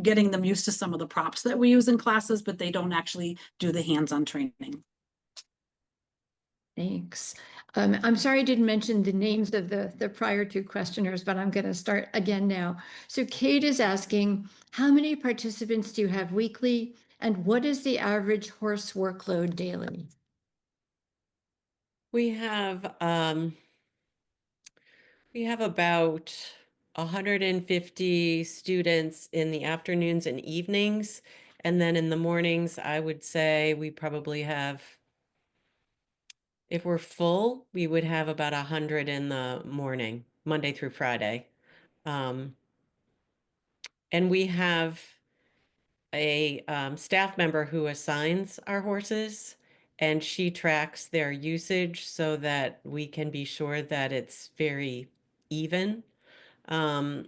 getting them used to some of the props that we use in classes, but they don't actually do the hands-on training. Thanks. I'm sorry I didn't mention the names of the prior two questioners, but I'm going to start again now. So Kate is asking, how many participants do you have weekly, and what is the average horse workload daily? We have about 150 students in the afternoons and evenings. And then in the mornings, I would say we probably have, if we're full, we would have about 100 in the morning, Monday through Friday. And we have a staff member who assigns our horses, and she tracks their usage so that we can be sure that it's very even. I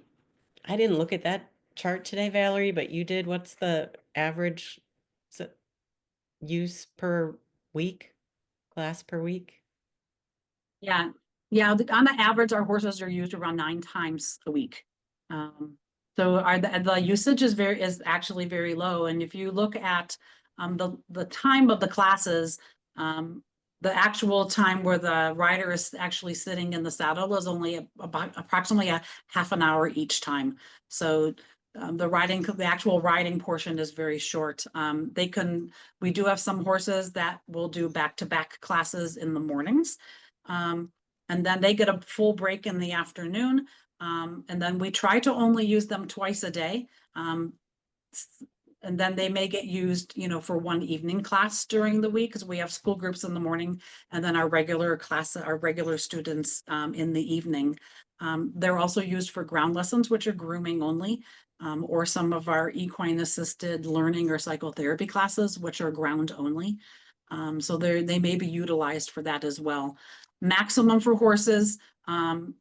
didn't look at that chart today, Valerie, but you did. What's the average use per week, class per week? Yeah, on the average, our horses are used around 9 times a week. So the usage is actually very low. And if you look at the time of the classes, the actual time where the rider is actually sitting in the saddle is only about approximately a half an hour each time. So the actual riding portion is very short. We do have some horses that will do back-to-back classes in the mornings. And then they get a full break in the afternoon. And then we try to only use them twice a day. And then they may get used, for one evening class during the week, because we have school groups in the morning, and then our regular students in the evening. They're also used for ground lessons, which are grooming only, or some of our equine-assisted learning or psychotherapy classes, which are ground only. So they may be utilized for that as well. Maximum for horses,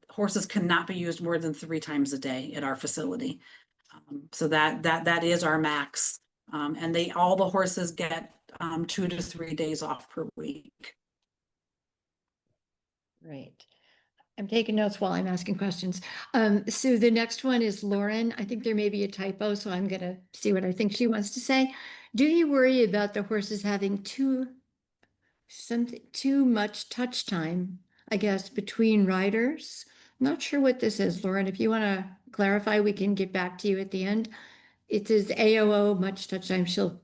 horses cannot be used more than 3 times a day at our facility. So that is our max. And all the horses get 2 to 3 days off per week. Right. I'm taking notes while I'm asking questions. So the next one is Lauren. I think there may be a typo, so I'm going to see what I think she wants to say. Do you worry about the horses having too much touch time, I guess, between riders? I'm not sure what this is, Lauren. If you want to clarify, we can get back to you at the end. It says AOO, much touch time. She'll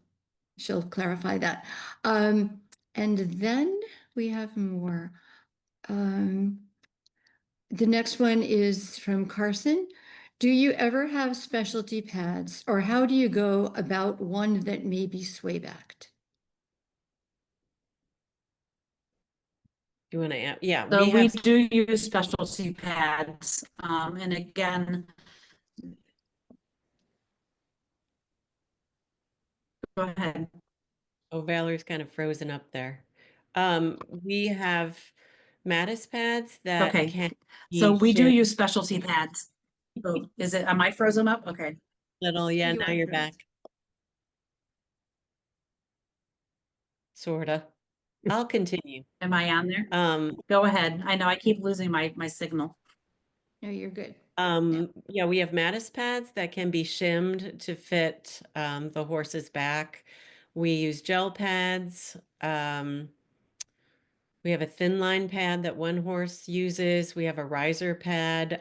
clarify that. And then we have more. The next one is from Carson. Do you ever have specialty pads, or how do you go about one that may be sway backed? You want to, yeah, So we we have, do use specialty pads. And again, go ahead. oh, Valerie's kind of frozen up there. We have Mattis pads that Okay, can so be we do shared use specialty pads. Oh, am I frozen up? Okay. little, yeah, You now are you're frozen. back. Sorta. I'll continue. Am I on there? Um, Go ahead. I know I keep losing my signal. No, you're good. yeah, we have Mattis pads that can be shimmed to fit the horse's back. We use gel pads. We have a thin line pad that one horse uses. We have a riser pad.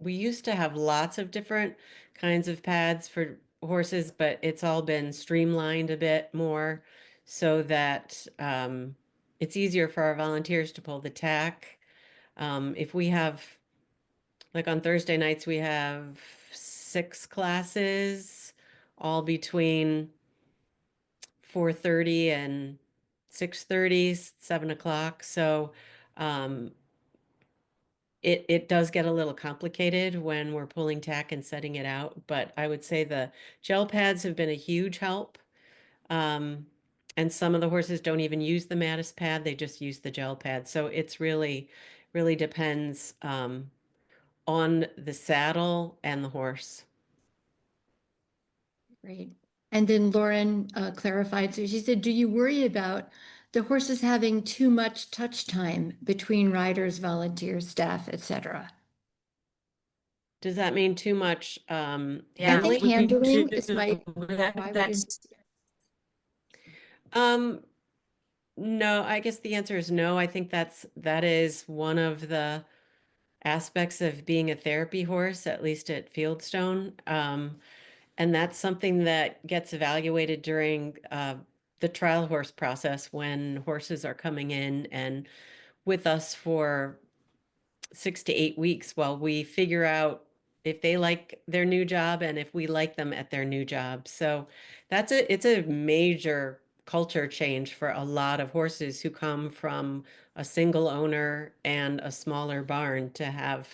We used to have lots of different kinds of pads for horses, but it's all been streamlined a bit more so that it's easier for our volunteers to pull the tack. If we have, like on Thursday nights, we have 6 classes, all between 4:30 and 6:30, 7 o'clock. So um, it does get a little complicated when we're pulling tack and setting it out, but I would say the gel pads have been a huge help. Um, and some of the horses don't even use the Mattis pad, they just use the gel pad. So it's really depends on the saddle and the horse. Great. And then Lauren clarified, so she said, do you worry about the horses having too much touch time between riders, volunteers, staff, etc.? Does that mean too much I handling? think handling is why That's Um, no, I guess the answer is no. I think that is one of the aspects of being a therapy horse, at least at Fieldstone. And that's something that gets evaluated during the trial horse process when horses are coming in and with us for 6 to 8 weeks while we figure out if they like their new job and if we like them at their new job. So it's a major culture change for a lot of horses who come from a single owner and a smaller barn to have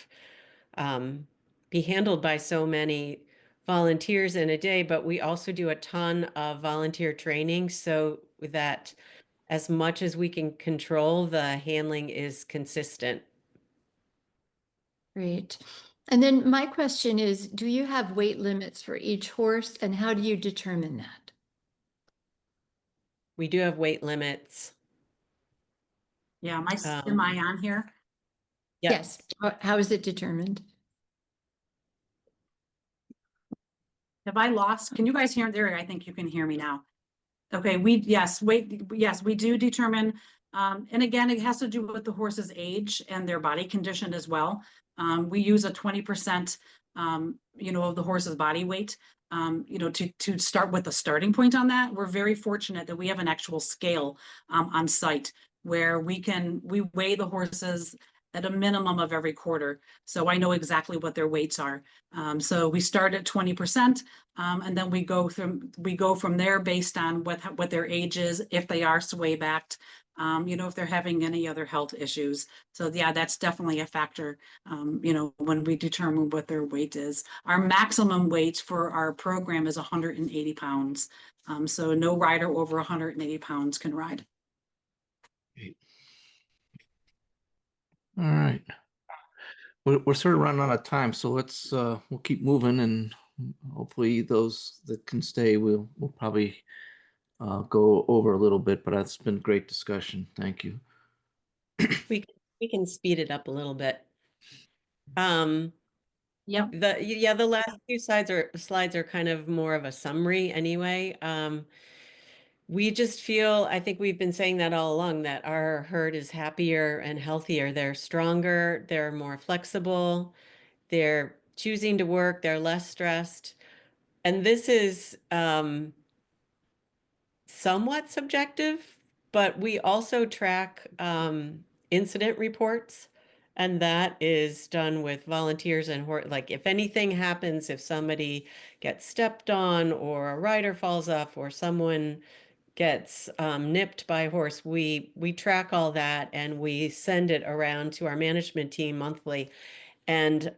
be handled by so many volunteers in a day. But we also do a ton of volunteer training so that as much as we can control, the handling is consistent. Great. And then my question is, do you have weight limits for each horse and how do you determine that? We do have weight limits. yeah. Am Um, I on here? Yep. Yes. How is it determined? Have I lost? Can you guys hear? There, I think you can hear me now. Okay, yes, we do determine, and again, it has to do with the horse's age and their body condition as well. We use a 20%, of the horse's body weight, to start with the starting point on that. We're very fortunate that we have an actual scale, on site where we weigh the horses at a minimum of every quarter. So I know exactly what their weights are. So we start at 20%, and then we go from there based on what their age is, if they are sway backed, if they're having any other health issues. So yeah, that's definitely a factor, when we determine what their weight is. Our maximum weight for our program is 180 pounds. So no rider over 180 pounds can ride. All right. We're sort of running out of time, so let's we'll keep moving, and hopefully those that can stay we'll probably go over a little bit, but it's been great discussion. Thank you. We can speed it up a little bit. Yep. The last few slides are kind of more of a summary anyway. We just feel, I think we've been saying that all along, that our herd is happier and healthier. They're stronger, they're more flexible, they're choosing to work, they're less stressed. And this is somewhat subjective, but we also track incident reports, and that is done with volunteers and like if anything happens, if somebody gets stepped on or a rider falls off or someone gets nipped by a horse, we track all that and we send it around to our management team monthly. And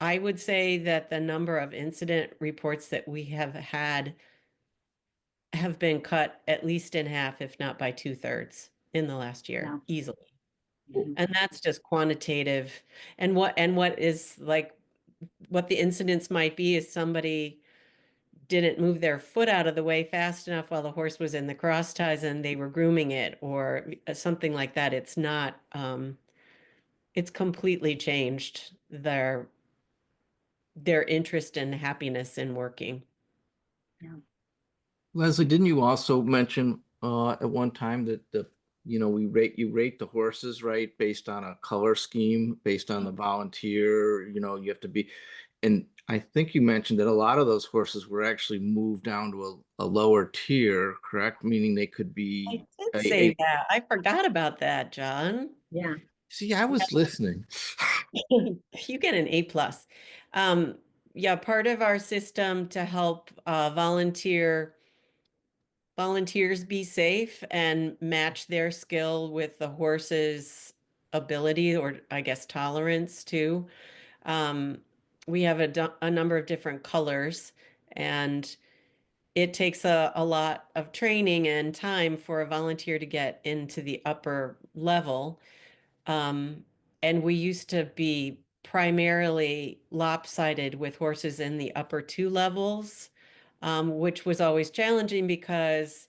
I would say that the number of incident reports that we have had have been cut at least in half, if not by 2/3 in the last year, Yeah. easily. Mhm. And that's just quantitative. And what is like what the incidents might be is somebody didn't move their foot out of the way fast enough while the horse was in the cross ties and they were grooming it or something like that. It's not it's completely changed their interest and happiness in working. Leslie, didn't you also mention at one time that you rate the horses, right, based on a color scheme, based on the volunteer, you have to be, and I think you mentioned that a lot of those horses were actually moved down to a lower tier, correct? Meaning they could I be did say that. I forgot about that, John. Yeah. See, I was listening. You get an A+. Yeah, part of our system to help volunteers be safe and match their skill with the horse's ability or I guess tolerance too. We have a number of different colors, and it takes a lot of training and time for a volunteer to get into the upper level. And we used to be primarily lopsided with horses in the upper two levels, which was always challenging because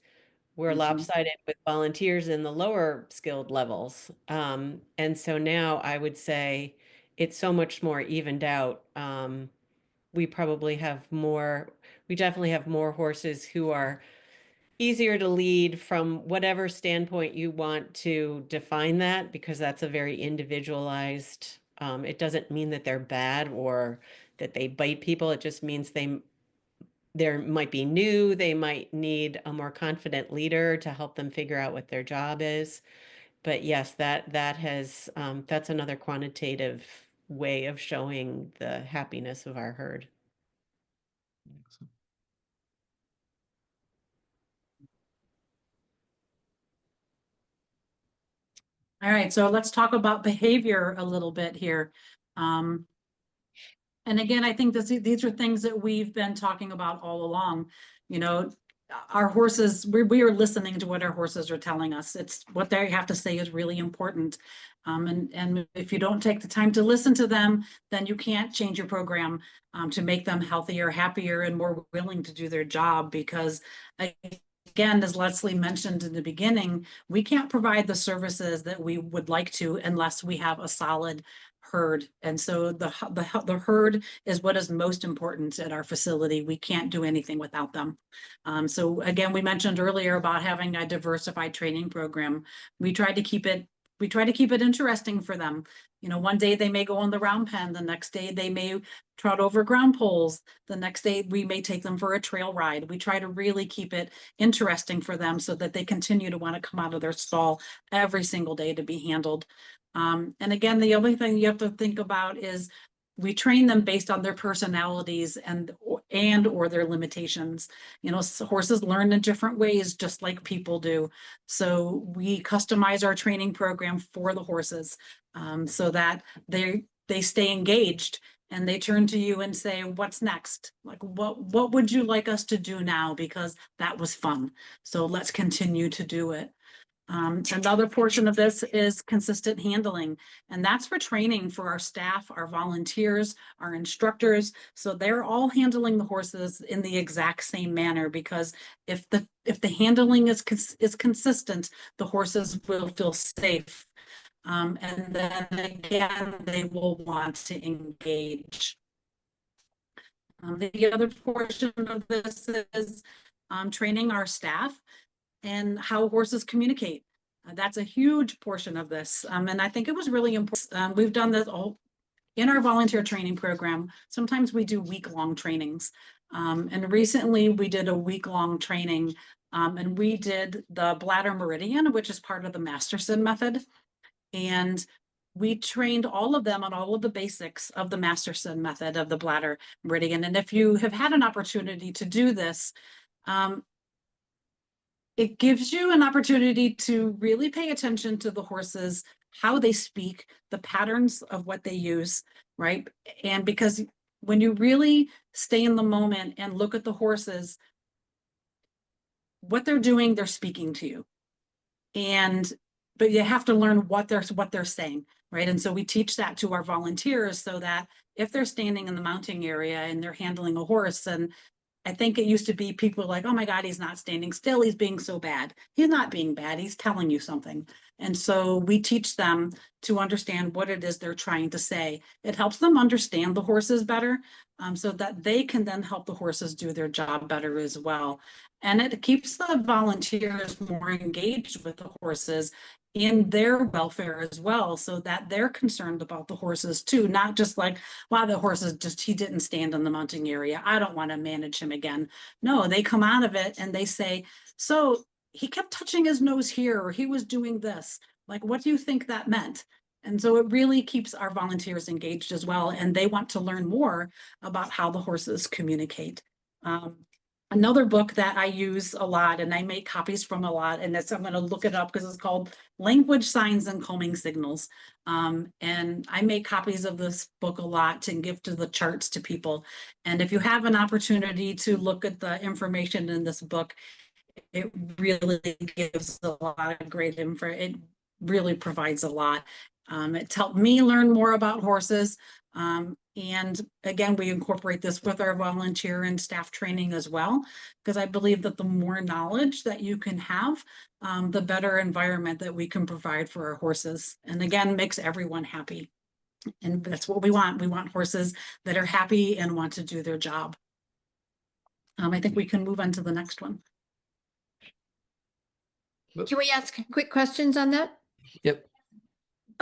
we're lopsided with volunteers in the lower skilled levels. And so now I would say it's so much more evened out. We definitely have more horses who are easier to lead from whatever standpoint you want to define that, because that's a very individualized, it doesn't mean that they're bad or that they bite people. It just means there might be new, they might need a more confident leader to help them figure out what their job is. But yes, that's another quantitative way of showing the happiness of our herd. All right, so let's talk about behavior a little bit here. And again, I think these are things that we've been talking about all along. You know, our horses, we are listening to what our horses are telling us. It's what they have to say is really important. And if you don't take the time to listen to them, then you can't change your program to make them healthier, happier, and more willing to do their job. Because again, as Leslie mentioned in the beginning, we can't provide the services that we would like to unless we have a solid herd. And so the herd is what is most important at our facility. We can't do anything without them. So again, we mentioned earlier about having a diversified training program. We try to keep it interesting for them. You know, one day they may go on the round pen, the next day they may trot over ground poles, the next day we may take them for a trail ride. We try to really keep it interesting for them so that they continue to want to come out of their stall every single day to be handled. And again, the only thing you have to think about is we train them based on their personalities and or their limitations. You know, horses learn in different ways, just like people do. So we customize our training program for the horses so that they stay engaged and they turn to you and say, what's next? Like, what would you like us to do now? Because that was fun. So let's continue to do it. Another portion of this is consistent handling, and that's for training for our staff, our volunteers, our instructors. So they're all handling the horses in the exact same manner, because if the handling is consistent, the horses will feel safe. And then again, they will want to engage. The other portion of this is training our staff and how horses communicate. That's a huge portion of this. And I think it was really important. We've done this in our volunteer training program, sometimes we do week-long trainings. And recently we did a week-long training, and we did the bladder meridian, which is part of the Masterson method. And we trained all of them on all of the basics of the Masterson method of the bladder meridian. And if you have had an opportunity to do this, it gives you an opportunity to really pay attention to the horses, how they speak, the patterns of what they use, right? And because when you really stay in the moment and look at the horses, what they're doing, they're speaking to you. But you have to learn what they're saying, right? And so we teach that to our volunteers so that if they're standing in the mounting area and they're handling a horse, and I think it used to be people like, oh my God, he's not standing still. He's being so bad. He's not being bad. He's telling you something. And so we teach them to understand what it is they're trying to say. It helps them understand the horses better, so that they can then help the horses do their job better as well. And it keeps the volunteers more engaged with the horses in their welfare as well, so that they're concerned about the horses too, not just like, wow, the horse is just, he didn't stand in the mounting area, I don't want to manage him again. No, they come out of it and they say, so he kept touching his nose here, or he was doing this. Like, what do you think that meant? And so it really keeps our volunteers engaged as well, and they want to learn more about how the horses communicate. Another book that I use a lot and I make copies from a lot, and I'm going to look it up because it's called Language, Signs, and Calming Signals. And I make copies of this book a lot and give to the charts to people. And if you have an opportunity to look at the information in this book, it really gives a lot of great info. It really provides a lot. It's helped me learn more about horses. And again, we incorporate this with our volunteer and staff training as well, because I believe that the more knowledge that you can have, the better environment that we can provide for our horses. And again, makes everyone happy. And that's what we want. We want horses that are happy and want to do their job. I think we can move on to the next one. Can we ask quick questions on that? Yep.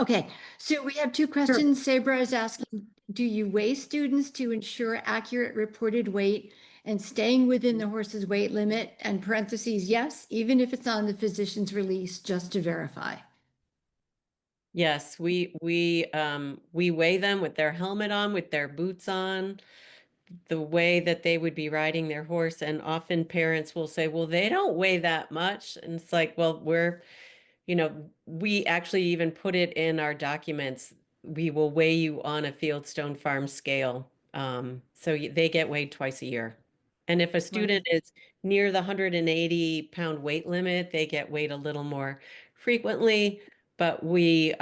Okay, so we have two questions. Sabra is asking, do you weigh students to ensure accurate reported weight and staying within the horse's weight limit? And parentheses, yes, even if it's on the physician's release, just to verify. Yes, we weigh them with their helmet on, with their boots on, the way that they would be riding their horse. And often parents will say, well, they don't weigh that much. And it's like, well, we actually even put it in our documents. We will weigh you on a Fieldstone Farm scale. So they get weighed twice a year. And if a student is near the 180-pound weight limit, they get weighed a little more frequently. But we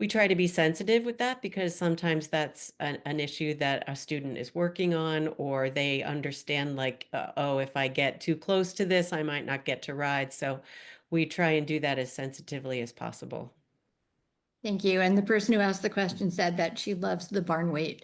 try to be sensitive with that, because sometimes that's an issue that a student is working on, or they understand like, oh, if I get too close to this, I might not get to ride. So we try and do that as sensitively as possible. Thank you. And the person who asked the question said that she loves the barn weight.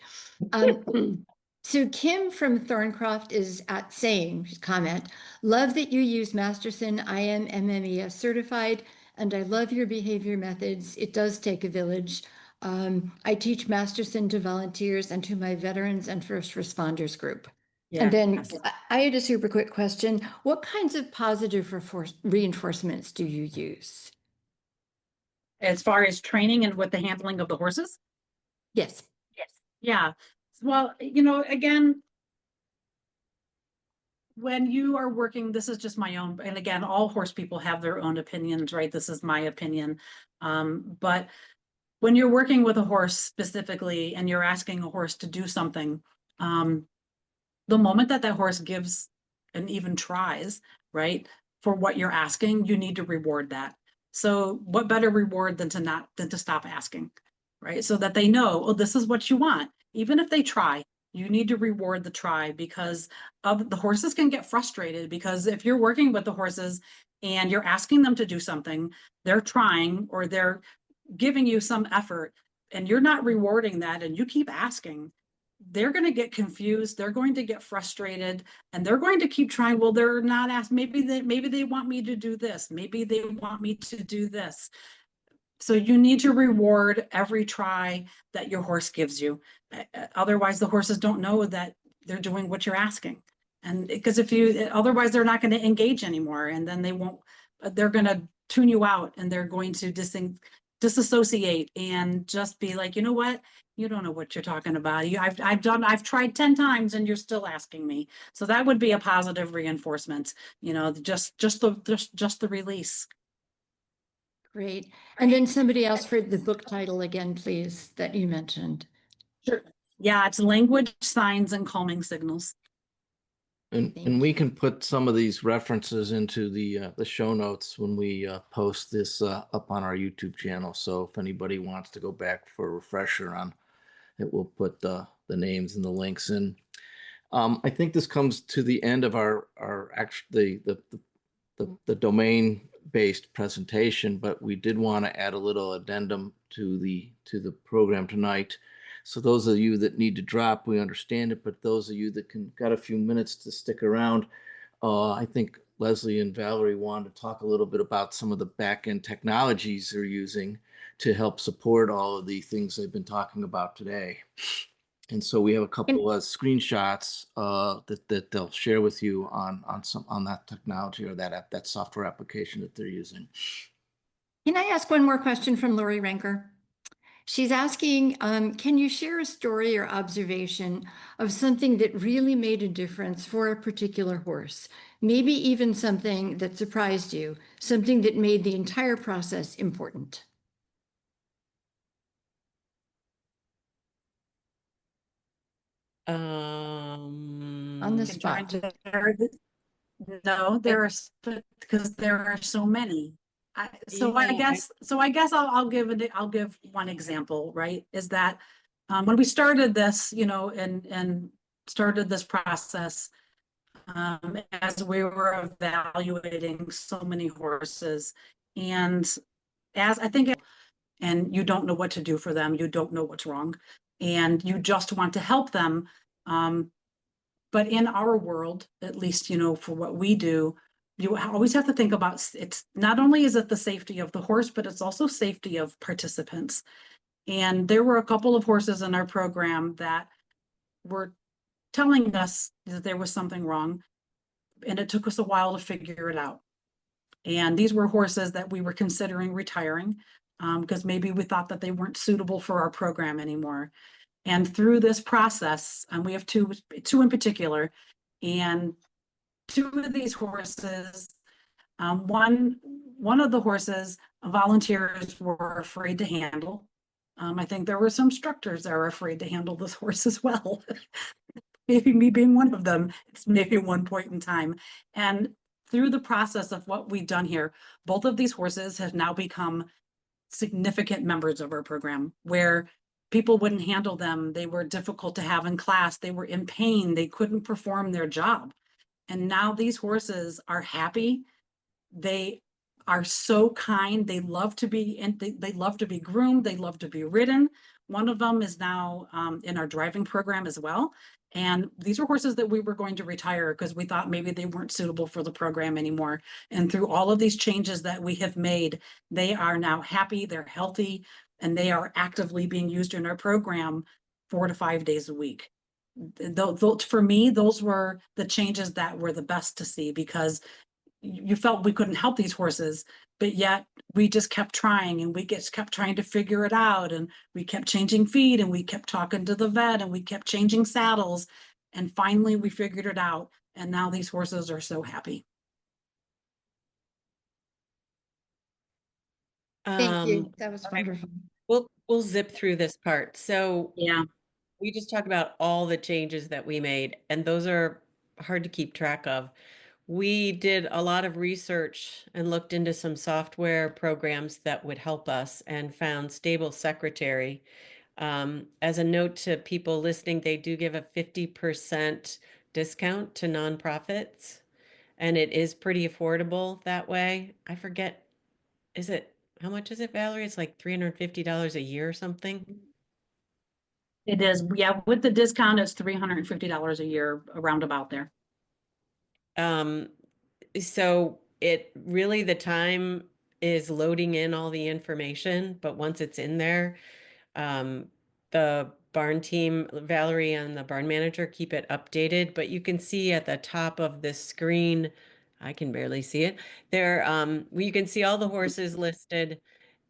So Kim from Thorncroft is saying, comment, love that you use Masterson. I am MMES certified, and I love your behavior methods. It does take a village. I teach Masterson to volunteers and to my veterans and first responders group. Yeah. And then I had a super quick question. What kinds of positive reinforcements do you use? As far as training and with the handling of the horses? Yes. Yes. Yeah. Well, again, when you are working, this is just my own, and again, all horse people have their own opinions, right? This is my opinion. But when you're working with a horse specifically and you're asking a horse to do something, the moment that horse gives and even tries, right, for what you're asking, you need to reward that. So what better reward than to stop asking, right? So that they know, oh, this is what you want. Even if they try, you need to reward the try, because the horses can get frustrated, because if you're working with the horses and you're asking them to do something, they're trying or they're giving you some effort and you're not rewarding that and you keep asking, they're going to get confused, they're going to get frustrated, and they're going to keep trying. Well, they're not asked, maybe they want me to do this, maybe they want me to do this. So you need to reward every try that your horse gives you. Otherwise, the horses don't know that they're doing what you're asking. And because otherwise they're not going to engage anymore, and then they're going to tune you out, and they're going to disassociate and just be like, you know what? You don't know what you're talking about. I've tried 10 times and you're still asking me. So that would be a positive reinforcement, just the release. Great. And then somebody else for the book title again, please, that you mentioned. Sure. Yeah, it's language, signs, and calming signals. And Thank we you. can put some of these references into the show notes when we post this up on our YouTube channel. So if anybody wants to go back for a refresher on it, we'll put the names and the links in. I think this comes to the end of our actually the domain-based presentation, but we did want to add a little addendum to the program tonight. So those of you that need to drop, we understand it, but those of you that got a few minutes to stick around, I think Leslie and Valorie wanted to talk a little bit about some of the back-end technologies they're using to help support all of the things they've been talking about today. And so we have a couple of screenshots that they'll share with you on that technology or that software application that they're using. Can I ask one more question from Lori Ranker? She's asking, can you share a story or observation of something that really made a difference for a particular horse? Maybe even something that surprised you, something that made the entire process important. On the spot. No, because there are so many. So I Yeah. guess I'll give one example, right? Is that when we started this, and started this process, as we were evaluating so many horses, and as I think, and you don't know what to do for them, you don't know what's wrong, and you just want to help them. But in our world, at least, for what we do, you always have to think about, it's not only is it the safety of the horse, but it's also safety of participants. And there were a couple of horses in our program that were telling us that there was something wrong, and it took us a while to figure it out. And these were horses that we were considering retiring, because maybe we thought that they weren't suitable for our program anymore. And through this process, we have two in particular, and two of these horses, one of the horses, volunteers were afraid to handle. I think there were some instructors that are afraid to handle this horse as well. Maybe me being one of them, it's maybe one point in time. And through the process of what we've done here, both of these horses have now become significant members of our program, where people wouldn't handle them. They were difficult to have in class. They were in pain. They couldn't perform their job. And now these horses are happy. They are so kind. They love to be, and they love to be groomed. They love to be ridden. One of them is now in our driving program as well. And these are horses that we were going to retire because we thought maybe they weren't suitable for the program anymore. And through all of these changes that we have made, they are now happy, they're healthy, and they are actively being used in our program 4 to 5 days a week. For me, those were the changes that were the best to see, because you felt we couldn't help these horses, but yet we just kept trying, and we just kept trying to figure it out, and we kept changing feed, and we kept talking to the vet, and we kept changing saddles, and finally we figured it out, and now these horses are so happy. Thank you. That was wonderful. We'll zip through this part. So Yeah. we just talked about all the changes that we made, and those are hard to keep track of. We did a lot of research and looked into some software programs that would help us, and found Stable Secretary. As a note to people listening, they do give a 50% discount to nonprofits, and it is pretty affordable that way. I forget, how much is it, Valorie? It's like $350 a year or something. It is. Yeah. With the discount, it's $350 a year, around about there. So it really, the time is loading in all the information, but once it's in there, the barn team, Valerie and the barn manager, keep it updated, but you can see at the top of the screen, I can barely see it. There, you can see all the horses listed.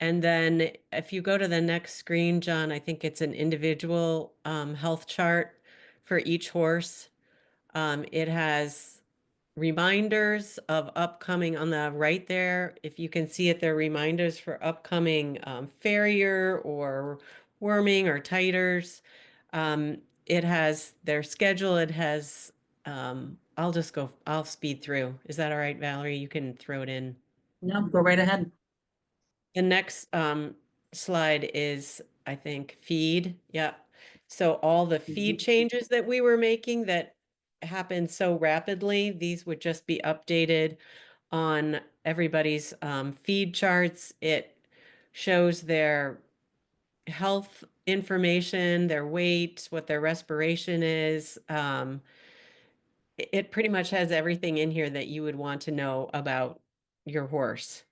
And then if you go to the next screen, John, I think it's an individual health chart for each horse. It has reminders of upcoming on the right there. If you can see it, there are reminders for upcoming farrier or worming or titers. It has their schedule. It has, I'll speed through. Is that all right, Valerie? You can throw it in. No, go right ahead. The next slide is, I think, feed. Yep. So all the feed changes that we were making that happened so rapidly, these would just be updated on everybody's feed charts. It shows their health information, their weight, what their respiration is. It pretty much has everything in here that you would want to know about your horse.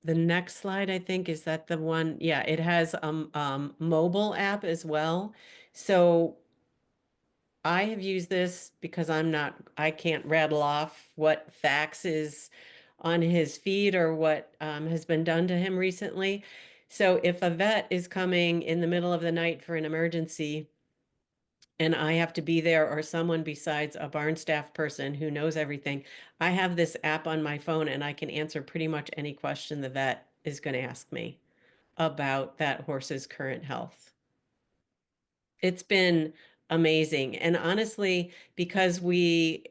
The next slide, I think, is that the one? Yeah, it has mobile app as well. So I have used this because I can't rattle off what facts is on his feed or what has been done to him recently. So if a vet is coming in the middle of the night for an emergency and I have to be there, or someone besides a barn staff person who knows everything, I have this app on my phone and I can answer pretty much any question the vet is going to ask me about that horse's current health. It's been amazing. And honestly, because we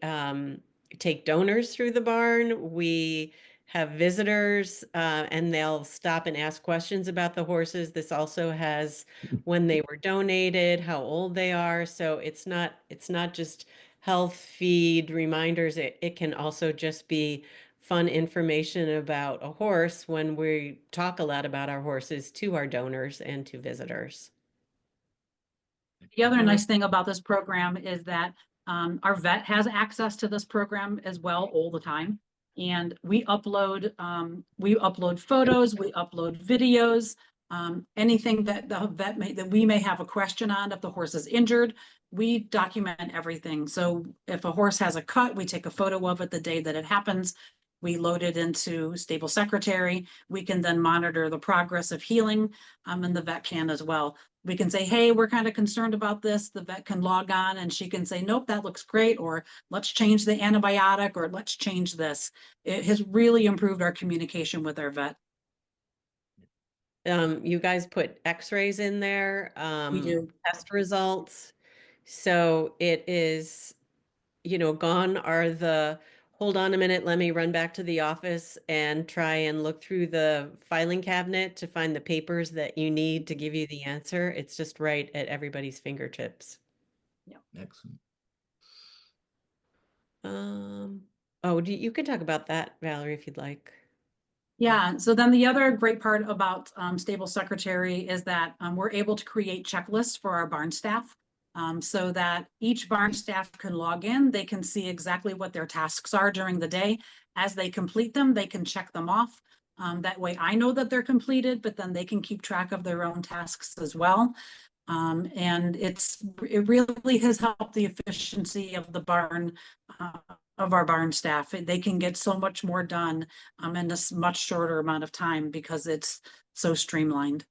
take donors through the barn, we have visitors and they'll stop and ask questions about the horses. This also has when they were donated, how old they are. So it's not just health feed reminders. It can also just be fun information about a horse when we talk a lot about our horses to our donors and to visitors. The other nice thing about this program is that our vet has access to this program as well all the time. And we upload photos, we upload videos, anything that the vet that we may have a question on. If the horse is injured, we document everything. So if a horse has a cut, we take a photo of it the day that it happens. We load it into Stable Secretary. We can then monitor the progress of healing, and the vet can as well. We can say, hey, we're kind of concerned about this. The vet can log on and she can say, nope, that looks great. Or let's change the antibiotic, or let's change this. It has really improved our communication with our vet. You guys put x-rays in there, We do. test results. So it is, gone are the, hold on a minute, let me run back to the office and try and look through the filing cabinet to find the papers that you need to give you the answer. It's just right at everybody's fingertips. Excellent. Oh, you can talk about that, Valerie, if you'd like. Yeah, so then the other great part about Stable Secretary is that we're able to create checklists for our barn staff, so that each barn staff can log in. They can see exactly what their tasks are during the day. As they complete them, they can check them off. That way I know that they're completed, but then they can keep track of their own tasks as well. And it really has helped the efficiency of the barn, of our barn staff. They can get so much more done in a much shorter amount of time because it's so streamlined.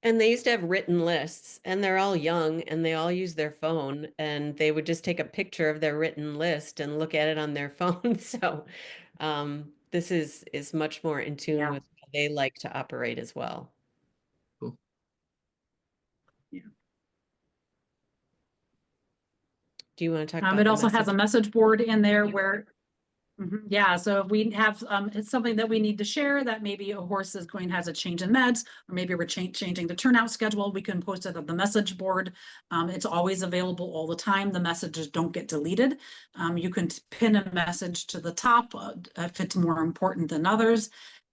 And they used to have written lists, and they're all young and they all use their phone, and they would just take a picture of their written list and look at it on their phone. So this is much more in tune with how they like to operate as well. Cool. Yeah. Do you want to talk about it also has a message board in there where yeah, so if we have it's something that we need to share, that maybe a horse is has a change in meds, or maybe we're changing the turnout schedule, we can post it on the message board. It's always available all the time. The messages don't get deleted. You can pin a message to the top if it's more important than others.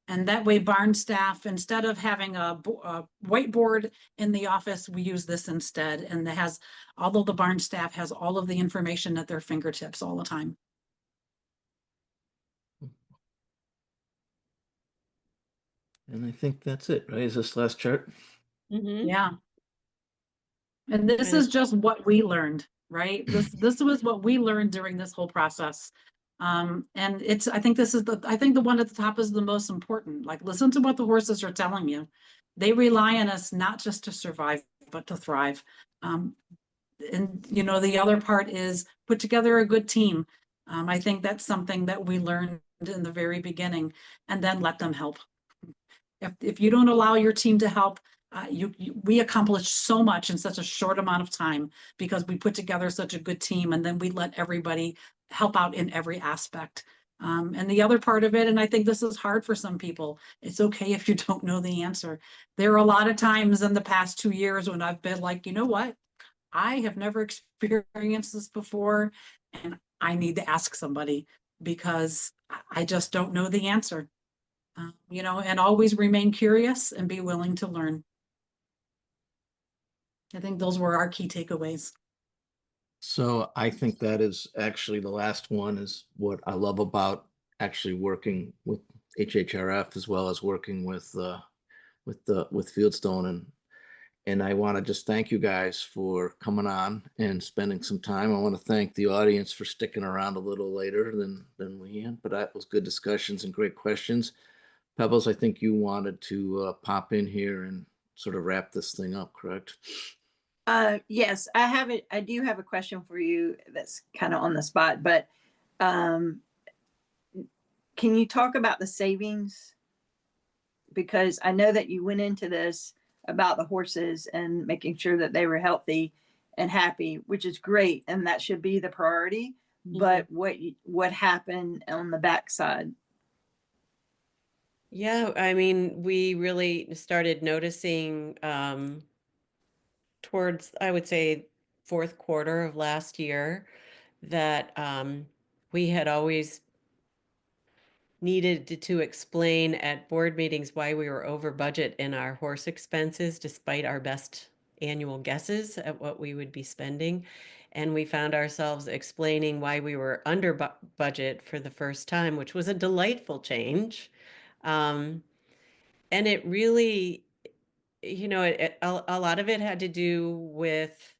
And that way barn staff, instead of having a whiteboard in the office, we use this instead. And it has, although the barn staff has all of the information at their fingertips all the time. And I think that's it, right? Is this last chart? Mhm. Yeah. And this Kind is of- just what we learned, right? This was what we learned during this whole process. And I think the one at the top is the most important. Like, listen to what the horses are telling you. They rely on us not just to survive, but to thrive. Um, and the other part is put together a good team. I think that's something that we learned in the very beginning, and then let them help. If you don't allow your team to help, we accomplished so much in such a short amount of time because we put together such a good team, and then we let everybody help out in every aspect. And the other part of it, and I think this is hard for some people, it's okay if you don't know the answer. There are a lot of times in the past 2 years when I've been like, you know what? I have never experienced this before, and I need to ask somebody because I just don't know the answer. And always remain curious and be willing to learn. I think those were our key takeaways. So I think that is actually the last one is what I love about actually working with HHRF as well as working with Fieldstone, and I want to just thank you guys for coming on and spending some time. I want to thank the audience for sticking around a little later than we had, but that was good discussions and great questions. Pebbles, I think you wanted to pop in here and sort of wrap this thing up, correct? Yes, I have it. I do have a question for you that's kind of on the spot, but um, can you talk about the savings? Because I know that you went into this about the horses and making sure that they were healthy and happy, which is great, and that should be the priority. But what happened on the backside? Yeah, I mean, we really started noticing towards, I would say, fourth quarter of last year that we had always needed to explain at board meetings why we were over budget in our horse expenses, despite our best annual guesses at what we would be spending. And we found ourselves explaining why we were under budget for the first time, which was a delightful change. Um, and it really, a lot of it had to do with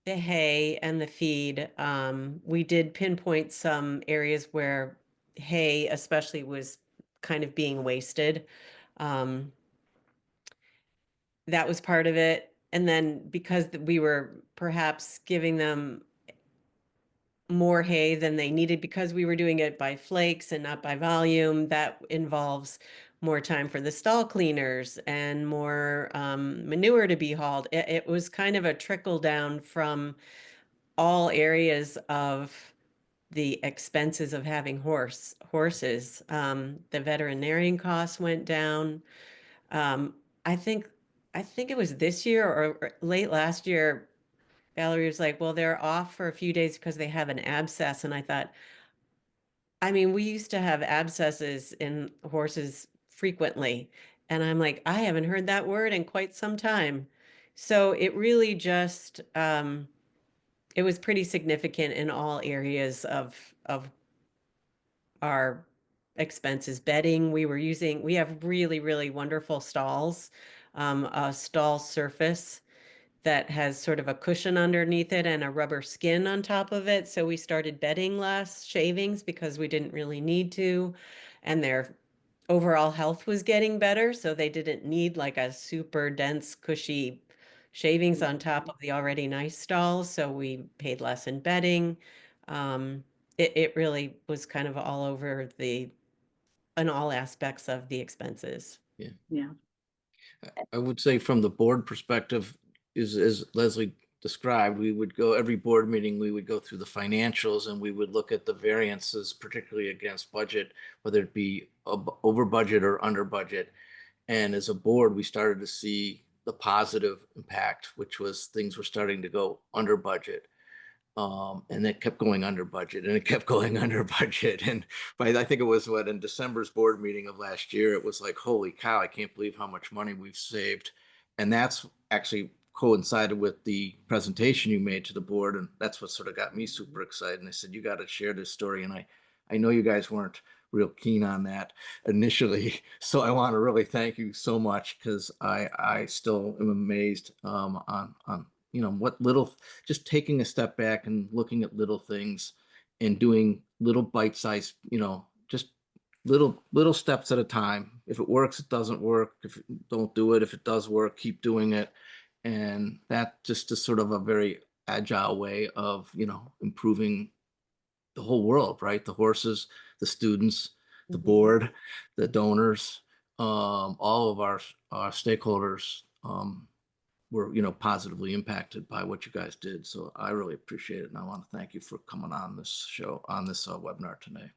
the hay and the feed. We did pinpoint some areas where hay, especially, was kind of being wasted. Um, that was part of it. And then because we were perhaps giving them more hay than they needed because we were doing it by flakes and not by volume, that involves more time for the stall cleaners and more manure to be hauled. It was kind of a trickle down from all areas of the expenses of having horses. The veterinarian costs went down. Um, I think I think it was this year or late last year. Valerie was like, "Well, they're off for a few days because they have an abscess." And I thought, I mean, we used to have abscesses in horses frequently, and I'm like, I haven't heard that word in quite some time. So it really just it was pretty significant in all areas of our expenses. Bedding, we have really, really wonderful stalls, a stall surface that has sort of a cushion underneath it and a rubber skin on top of it. So we started bedding less shavings because we didn't really need to, and their overall health was getting better, so they didn't need like a super dense, cushy shavings on top of the already nice stalls. So we paid less in bedding. It really was kind of all over in all aspects of the expenses. Yeah. Yeah. I would say from the board perspective, is as Leslie described, we would go every board meeting, we would go through the financials and we would look at the variances, particularly against budget, whether it be over budget or under budget. And as a board, we started to see the positive impact, which was things were starting to go under budget. And it kept going under budget and it kept going under budget. And I think it was in December's board meeting of last year, it was like, holy cow, I can't believe how much money we've saved. And that's actually coincided with the presentation you made to the board. And that's what sort of got me super excited. And I said, you got to share this story. And I know you guys weren't real keen on that initially. So I want to really thank you so much, because I still am amazed on what little, just taking a step back and looking at little things and doing little bite-sized, just little steps at a time. If it works, it doesn't work. If don't do it. If it does work, keep doing it. And that just is sort of a very agile way of, improving the whole world, right? The horses, the students, the board, the donors, all of our stakeholders were, positively impacted by what you guys did. So I really appreciate it. And I want to thank you for coming on this show, on this webinar today.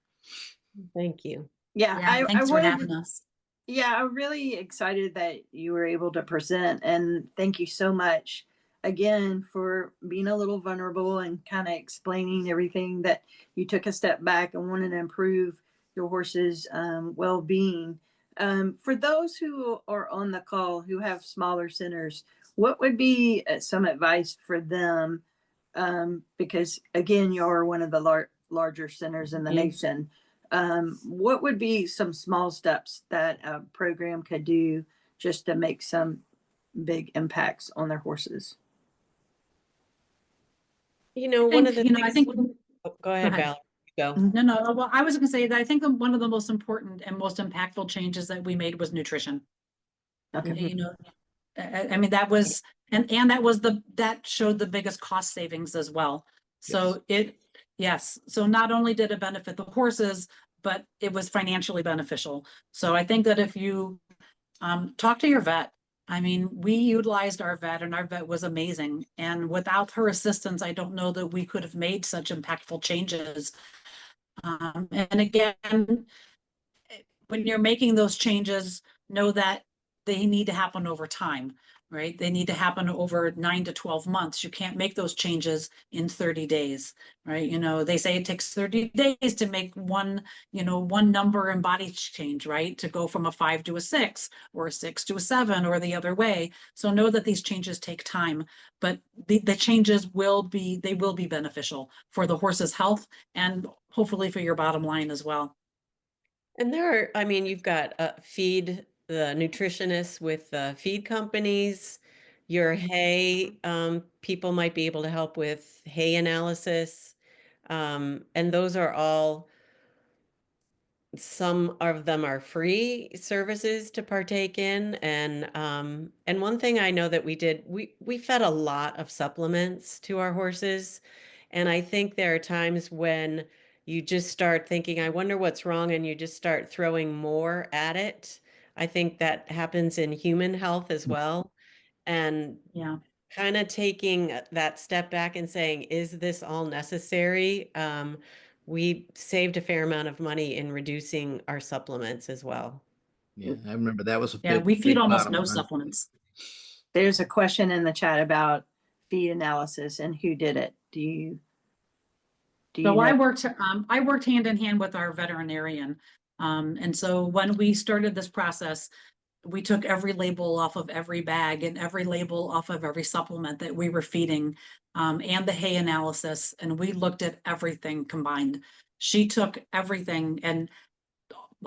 Thank you. Yeah, Yeah, I thanks for wanted having to, us. yeah, I'm really excited that you were able to present, and thank you so much again for being a little vulnerable and kind of explaining everything that you took a step back and wanted to improve your horse's well-being. For those who are on the call who have smaller centers, what would be some advice for them? Because again, you're one of the larger centers in the nation. What would be some small steps that a program could do just to make some big impacts on their horses? One of the things. I think. Oh, go ahead, ahead. Val. Go. No. Well, I was going to say that I think one of the most important and most impactful changes that we made was nutrition. Okay. I mean, that was, and that was that showed the biggest cost savings as well. So so not only did it benefit the horses, but it was financially beneficial. So I think that if you talk to your vet, I mean, we utilized our vet, and our vet was amazing. And without her assistance, I don't know that we could have made such impactful changes. And again, when you're making those changes, know that they need to happen over time, right? They need to happen over 9 to 12 months. You can't make those changes in 30 days, right? They say it takes 30 days to make one number and body change, right? To go from a 5 to a 6, or a 6 to a 7, or the other way. So know that these changes take time, but the changes will be beneficial for the horse's health, and hopefully for your bottom line as well. And you've got feed, the nutritionists with feed companies, your hay, people might be able to help with hay analysis. And those are all, some of them are free services to partake in. And one thing I know that we did, we fed a lot of supplements to our horses. And I think there are times when you just start thinking, I wonder what's wrong, and you just start throwing more at it. I think that happens in human health as well. And kind of taking that step back and saying, is this all necessary? We saved a fair amount of money in reducing our supplements as well. Yeah, I remember that was a Yeah, big, we feed big almost bottom no line. supplements. There's a question in the chat about feed analysis and who did it. Do you So know? I worked hand in hand with our veterinarian. And so when we started this process, we took every label off of every bag and every label off of every supplement that we were feeding, and the hay analysis, and we looked at everything combined. She took everything, and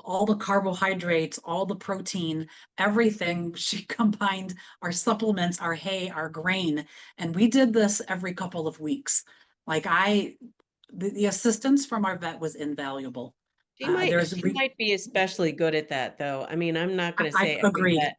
all the carbohydrates, all the protein, everything. She combined our supplements, our hay, our grain, and we did this every couple of weeks. Like the assistance from our vet was invaluable. She might be especially good at that, though. I mean, I'm not going to say I agree. every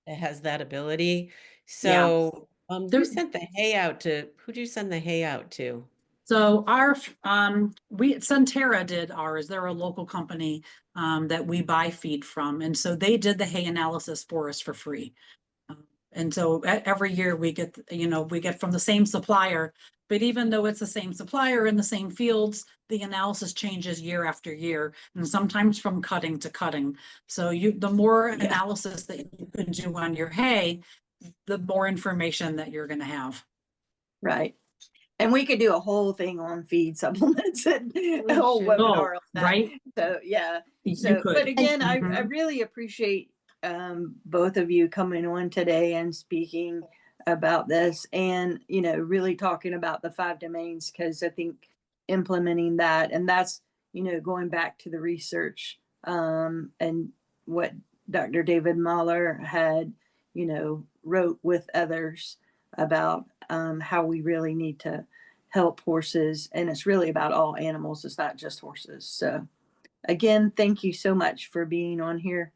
vet has that ability. So, you sent the hay out to, who'd you send the hay out to? So Centera did ours. They're a local company that we buy feed from, and so they did the hay analysis for us for free. And so every year we get from the same supplier, but even though it's the same supplier in the same fields, the analysis changes year after year, and sometimes from cutting to cutting. So the more analysis that you can do on your hay, the more information that you're going to have. Right. And we could do a whole thing on feed supplements and a whole webinar on that. Right. So yeah. You could. But again, I really appreciate both of you coming on today and speaking about this, and really talking about the 5 domains, because I think implementing that, and that's going back to the research and what Dr. David Mahler had, wrote with others about how we really need to help horses. And it's really about all animals. It's not just horses. So again, thank you so much for being on here.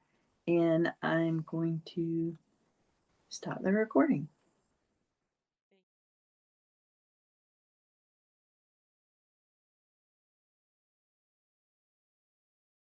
And I'm going to stop the recording.